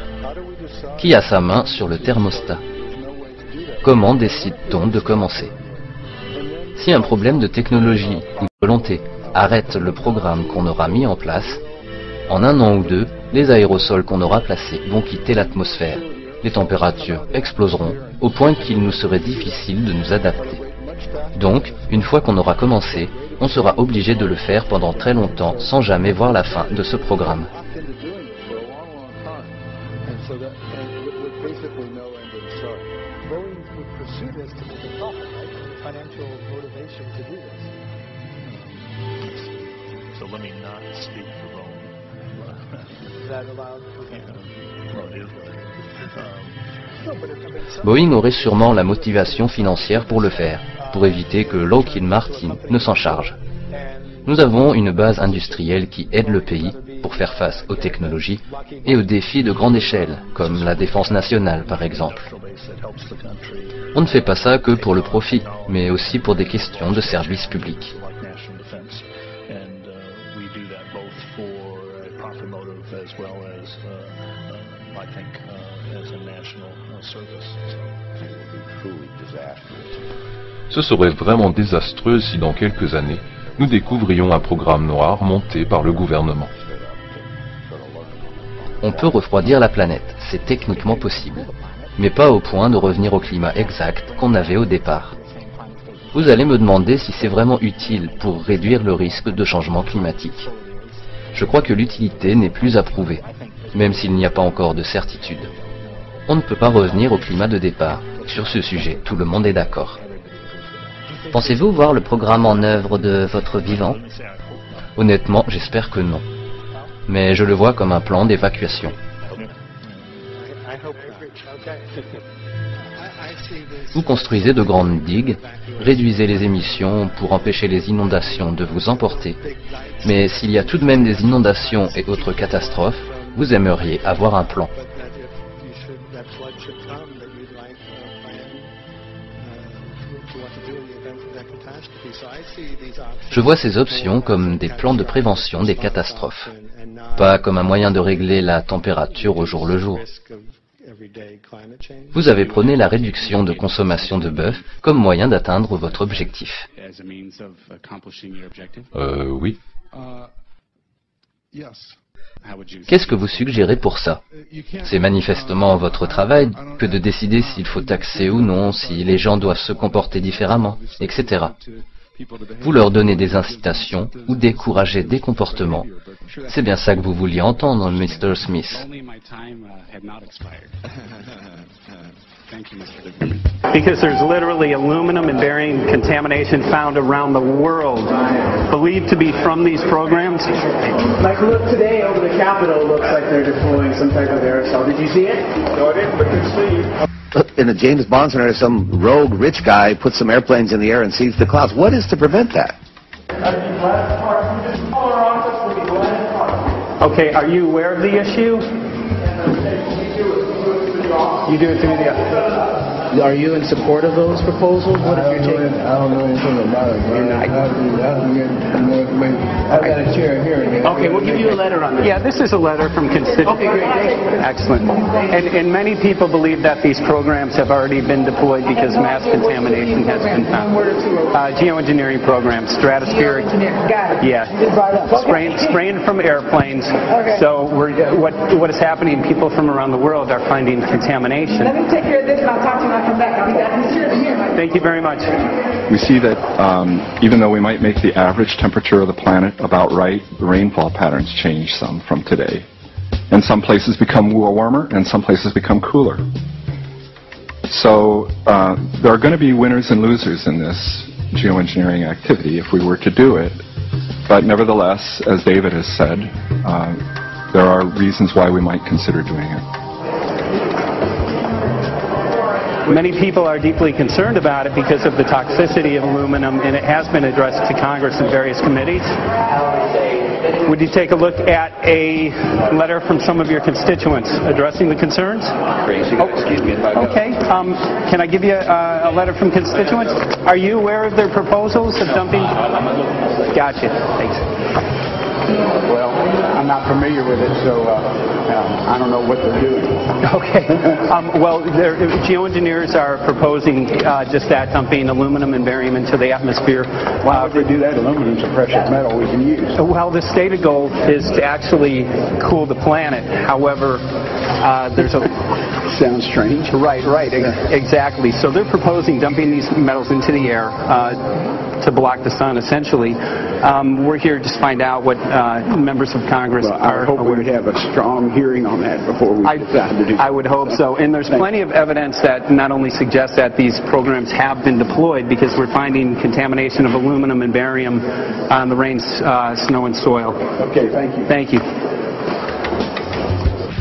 Qui a sa main sur le thermostat? Comment décide-t-on de commencer? Si un problème de technologie ou de volonté arrête le programme qu'on aura mis en place, en 1 an ou 2, les aérosols qu'on aura placés vont quitter l'atmosphère. Les températures exploseront au point qu'il nous serait difficile de nous adapter. Donc, une fois qu'on aura commencé, on sera obligé de le faire pendant très longtemps sans jamais voir la fin de ce programme. Boeing aurait sûrement la motivation financière pour le faire, pour éviter que Lockheed Martin ne s'en charge. Nous avons une base industrielle qui aide le pays pour faire face aux technologies et aux défis de grande échelle, comme la défense nationale par exemple. On ne fait pas ça que pour le profit, mais aussi pour des questions de service public. Ce serait vraiment désastreux si dans quelques années, nous découvrions un programme noir monté par le gouvernement. On peut refroidir la planète, c'est techniquement possible, mais pas au point de revenir au climat exact qu'on avait au départ. Vous allez me demander si c'est vraiment utile pour réduire le risque de changement climatique. Je crois que l'utilité n'est plus à prouver, même s'il n'y a pas encore de certitude. On ne peut pas revenir au climat de départ. Sur ce sujet, tout le monde est d'accord. Pensez-vous voir le programme en œuvre de votre vivant? Honnêtement, j'espère que non. Mais je le vois comme un plan d'évacuation. Vous construisez de grandes digues, réduisez les émissions pour empêcher les inondations de vous emporter. Mais s'il y a tout de même des inondations et autres catastrophes, vous aimeriez avoir un plan. Je vois ces options comme des plans de prévention des catastrophes, pas comme un moyen de régler la température au jour le jour. Vous avez prôné la réduction de consommation de bœuf comme moyen d'atteindre votre objectif. Oui. Qu'est-ce que vous suggérez pour ça? C'est manifestement votre travail que de décider s'il faut taxer ou non, si les gens doivent se comporter différemment, etc. Vous leur donnez des incitations ou découragez des comportements. C'est bien ça que vous vouliez entendre, Mr. Smith. Because there's literally aluminum and barium contamination found around the world, believed to be from these programs. Like, look, today over the Capitol looks like they're deploying some type of aerosol. Did you see it? No, I didn't, but can see. In the James Bond scenario, some rogue rich guy puts some airplanes in the air and sees the clouds. What is to prevent that? Okay, are you aware of the issue? You do it through the... Are you in support of those proposals? What if you're taking... I don't know anything about it. You're not. I've got a chair here. Okay, we'll give you a letter on that. Yeah, this is a letter from constituents. Okay, great. Excellent. And many people believe that these programs have already been deployed because mass contamination has been found. Geoengineering programs, stratospheric. Got it. Yeah. Spraying from airplanes. Okay. So what is happening? People from around the world are finding contamination. Let me take care of this and I'll talk to you when I come back. I'll be back here. Thank you very much. We see that even though we might make the average temperature of the planet about right, the rainfall patterns change some from today. And some places become warmer and some places become cooler. So there are going to be winners and losers in this geoengineering activity if we were to do it. But nevertheless, as David has said, there are reasons why we might consider doing it. Many people are deeply concerned about it because of the toxicity of aluminum, and it has been addressed to Congress in various committees. Would you take a look at a letter from some of your constituents addressing the concerns? Excuse me. Okay. Can I give you a letter from constituents? Are you aware of their proposals of dumping? Gotcha. Thanks. Well, I'm not familiar with it, so I don't know what they're doing. Okay. Well, geoengineers are proposing just that, dumping aluminum and barium into the atmosphere. Why would they do that? Aluminum's a precious metal we can use. Well, the stated goal is to actually cool the planet. However, there's a... Sounds strange. Right, exactly. So they're proposing dumping these metals into the air to block the sun, essentially. We're here to find out what members of Congress are... I hope we'd have a strong hearing on that before we decide to do that. I would hope so. And there's plenty of evidence that not only suggests that these programs have been deployed, because we're finding contamination of aluminum and barium on the rain, snow, and soil. Okay, thank you. Thank you.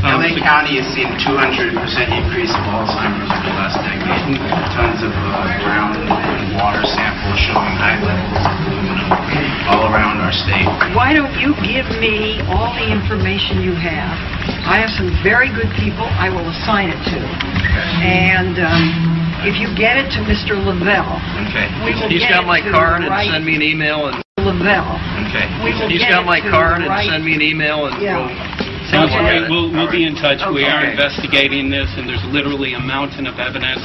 LA County has seen 200% increase of Alzheimer's over the last decade. Tons of ground and water samples showing high levels of aluminum all around our state. Why don't you give me all the information you have? I have some very good people I will assign it to. And if you get it to Mr. Lavelle, we will He's got my card and send me an email. And Lavelle. Okay. He's got my card and send me an email and Sounds great. We'll be in touch. We are investigating this, and there's literally a mountain of evidence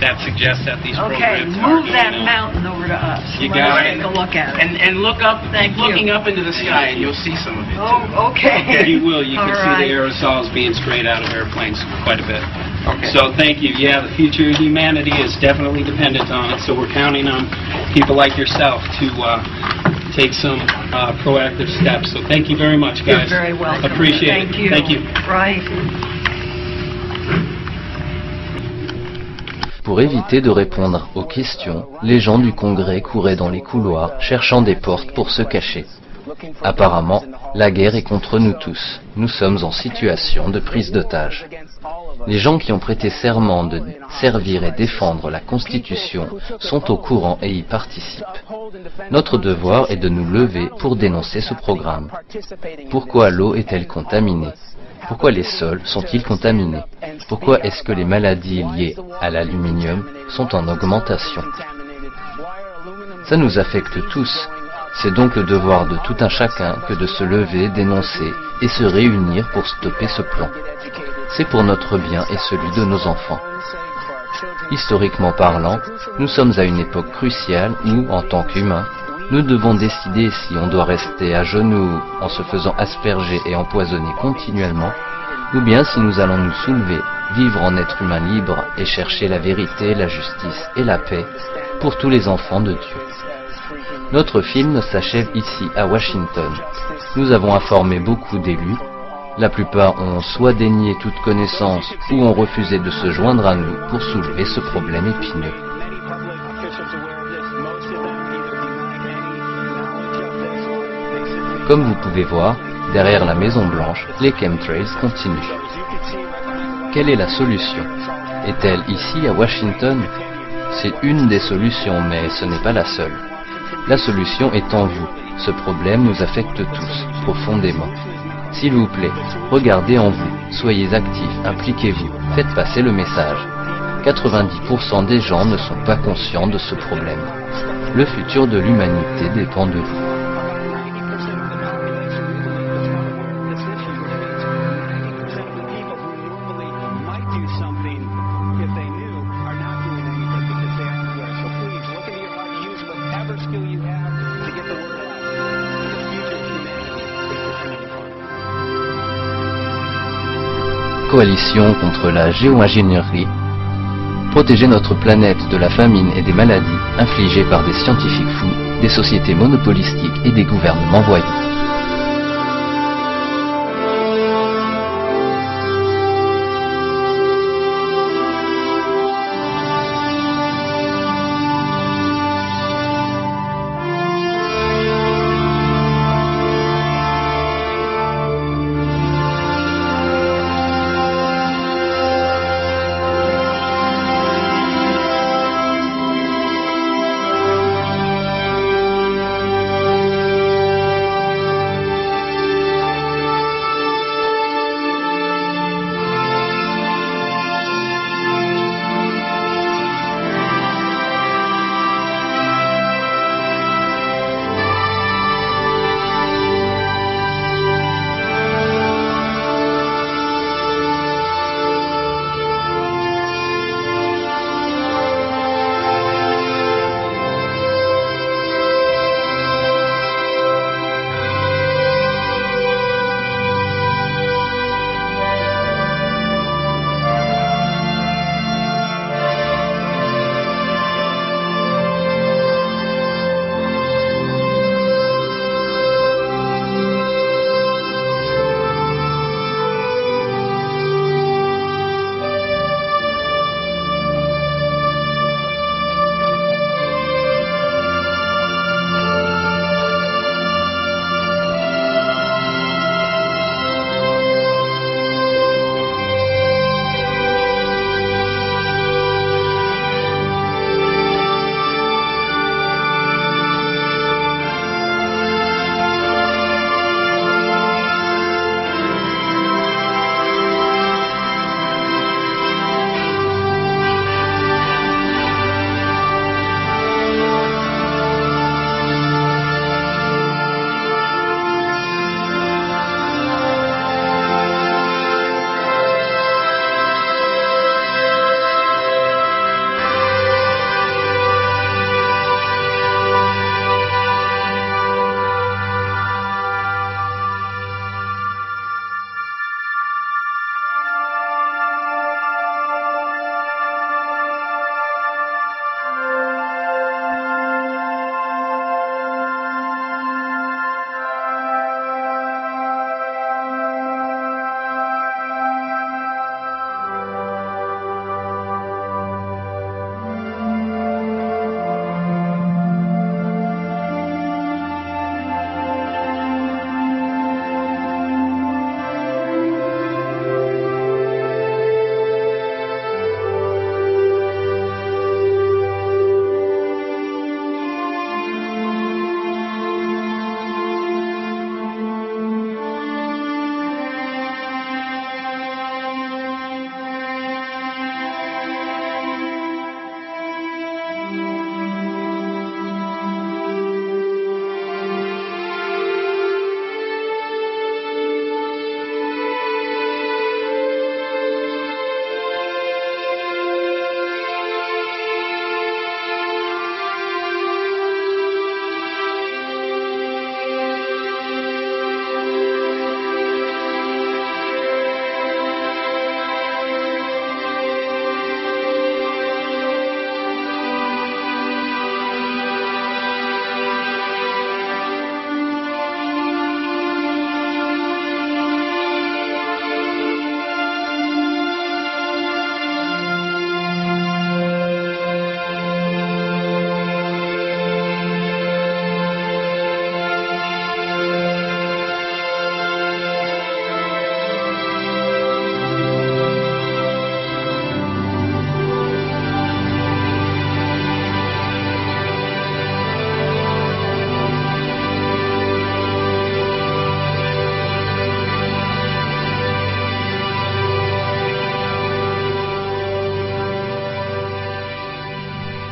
that suggests that these programs are move that mountain over to us. You got it. Take a look at it. And look up, looking up into the sky, and you'll see some of it. Oh, okay. You will. You can see the aerosols being sprayed out of airplanes quite a bit. Okay. So thank you. Yeah, the future of humanity is definitely dependent on it. So we're counting on people like yourself to take some proactive steps. So thank you very much, guys. You're very welcome. Appreciate it. Thank you. Right. Pour éviter de répondre aux questions, les gens du Congrès couraient dans les couloirs, cherchant des portes pour se cacher. Apparemment, la guerre est contre nous tous. Nous sommes en situation de prise d'otage. Les gens qui ont prêté serment de servir et défendre la Constitution sont au courant et y participent. Notre devoir est de nous lever pour dénoncer ce programme. Pourquoi l'eau est-elle contaminée? Pourquoi les sols sont-ils contaminés? Pourquoi est-ce que les maladies liées à l'aluminium sont en augmentation? Ça nous affecte tous. C'est donc le devoir de tout un chacun que de se lever, dénoncer et se réunir pour stopper ce plan. C'est pour notre bien et celui de nos enfants. Historiquement parlant, nous sommes à une époque cruciale où, en tant qu'humains, nous devons décider si on doit rester à genoux en se faisant asperger et empoisonner continuellement, ou bien si nous allons nous soulever, vivre en être humain libre et chercher la vérité, la justice et la paix pour tous les enfants de Dieu. Notre film s'achève ici à Washington. Nous avons informé beaucoup d'élus. La plupart ont soit dénié toute connaissance ou ont refusé de se joindre à nous pour soulever ce problème épineux. Comme vous pouvez voir, derrière la Maison Blanche, les chemtrails continuent. Quelle est la solution? Est-elle ici à Washington? C'est une des solutions, mais ce n'est pas la seule. La solution est en vous. Ce problème nous affecte tous, profondément. S'il vous plaît, regardez en vous, soyez actifs, impliquez-vous, faites passer le message. 90% des gens ne sont pas conscients de ce problème. Le futur de l'humanité dépend de vous. Coalition contre la géo-ingénierie, protéger notre planète de la famine et des maladies infligées par des scientifiques fous, des sociétés monopolistiques et des gouvernements voyous.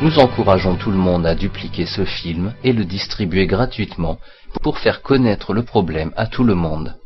Nous encourageons tout le monde à dupliquer ce film et le distribuer gratuitement pour faire connaître le problème à tout le monde.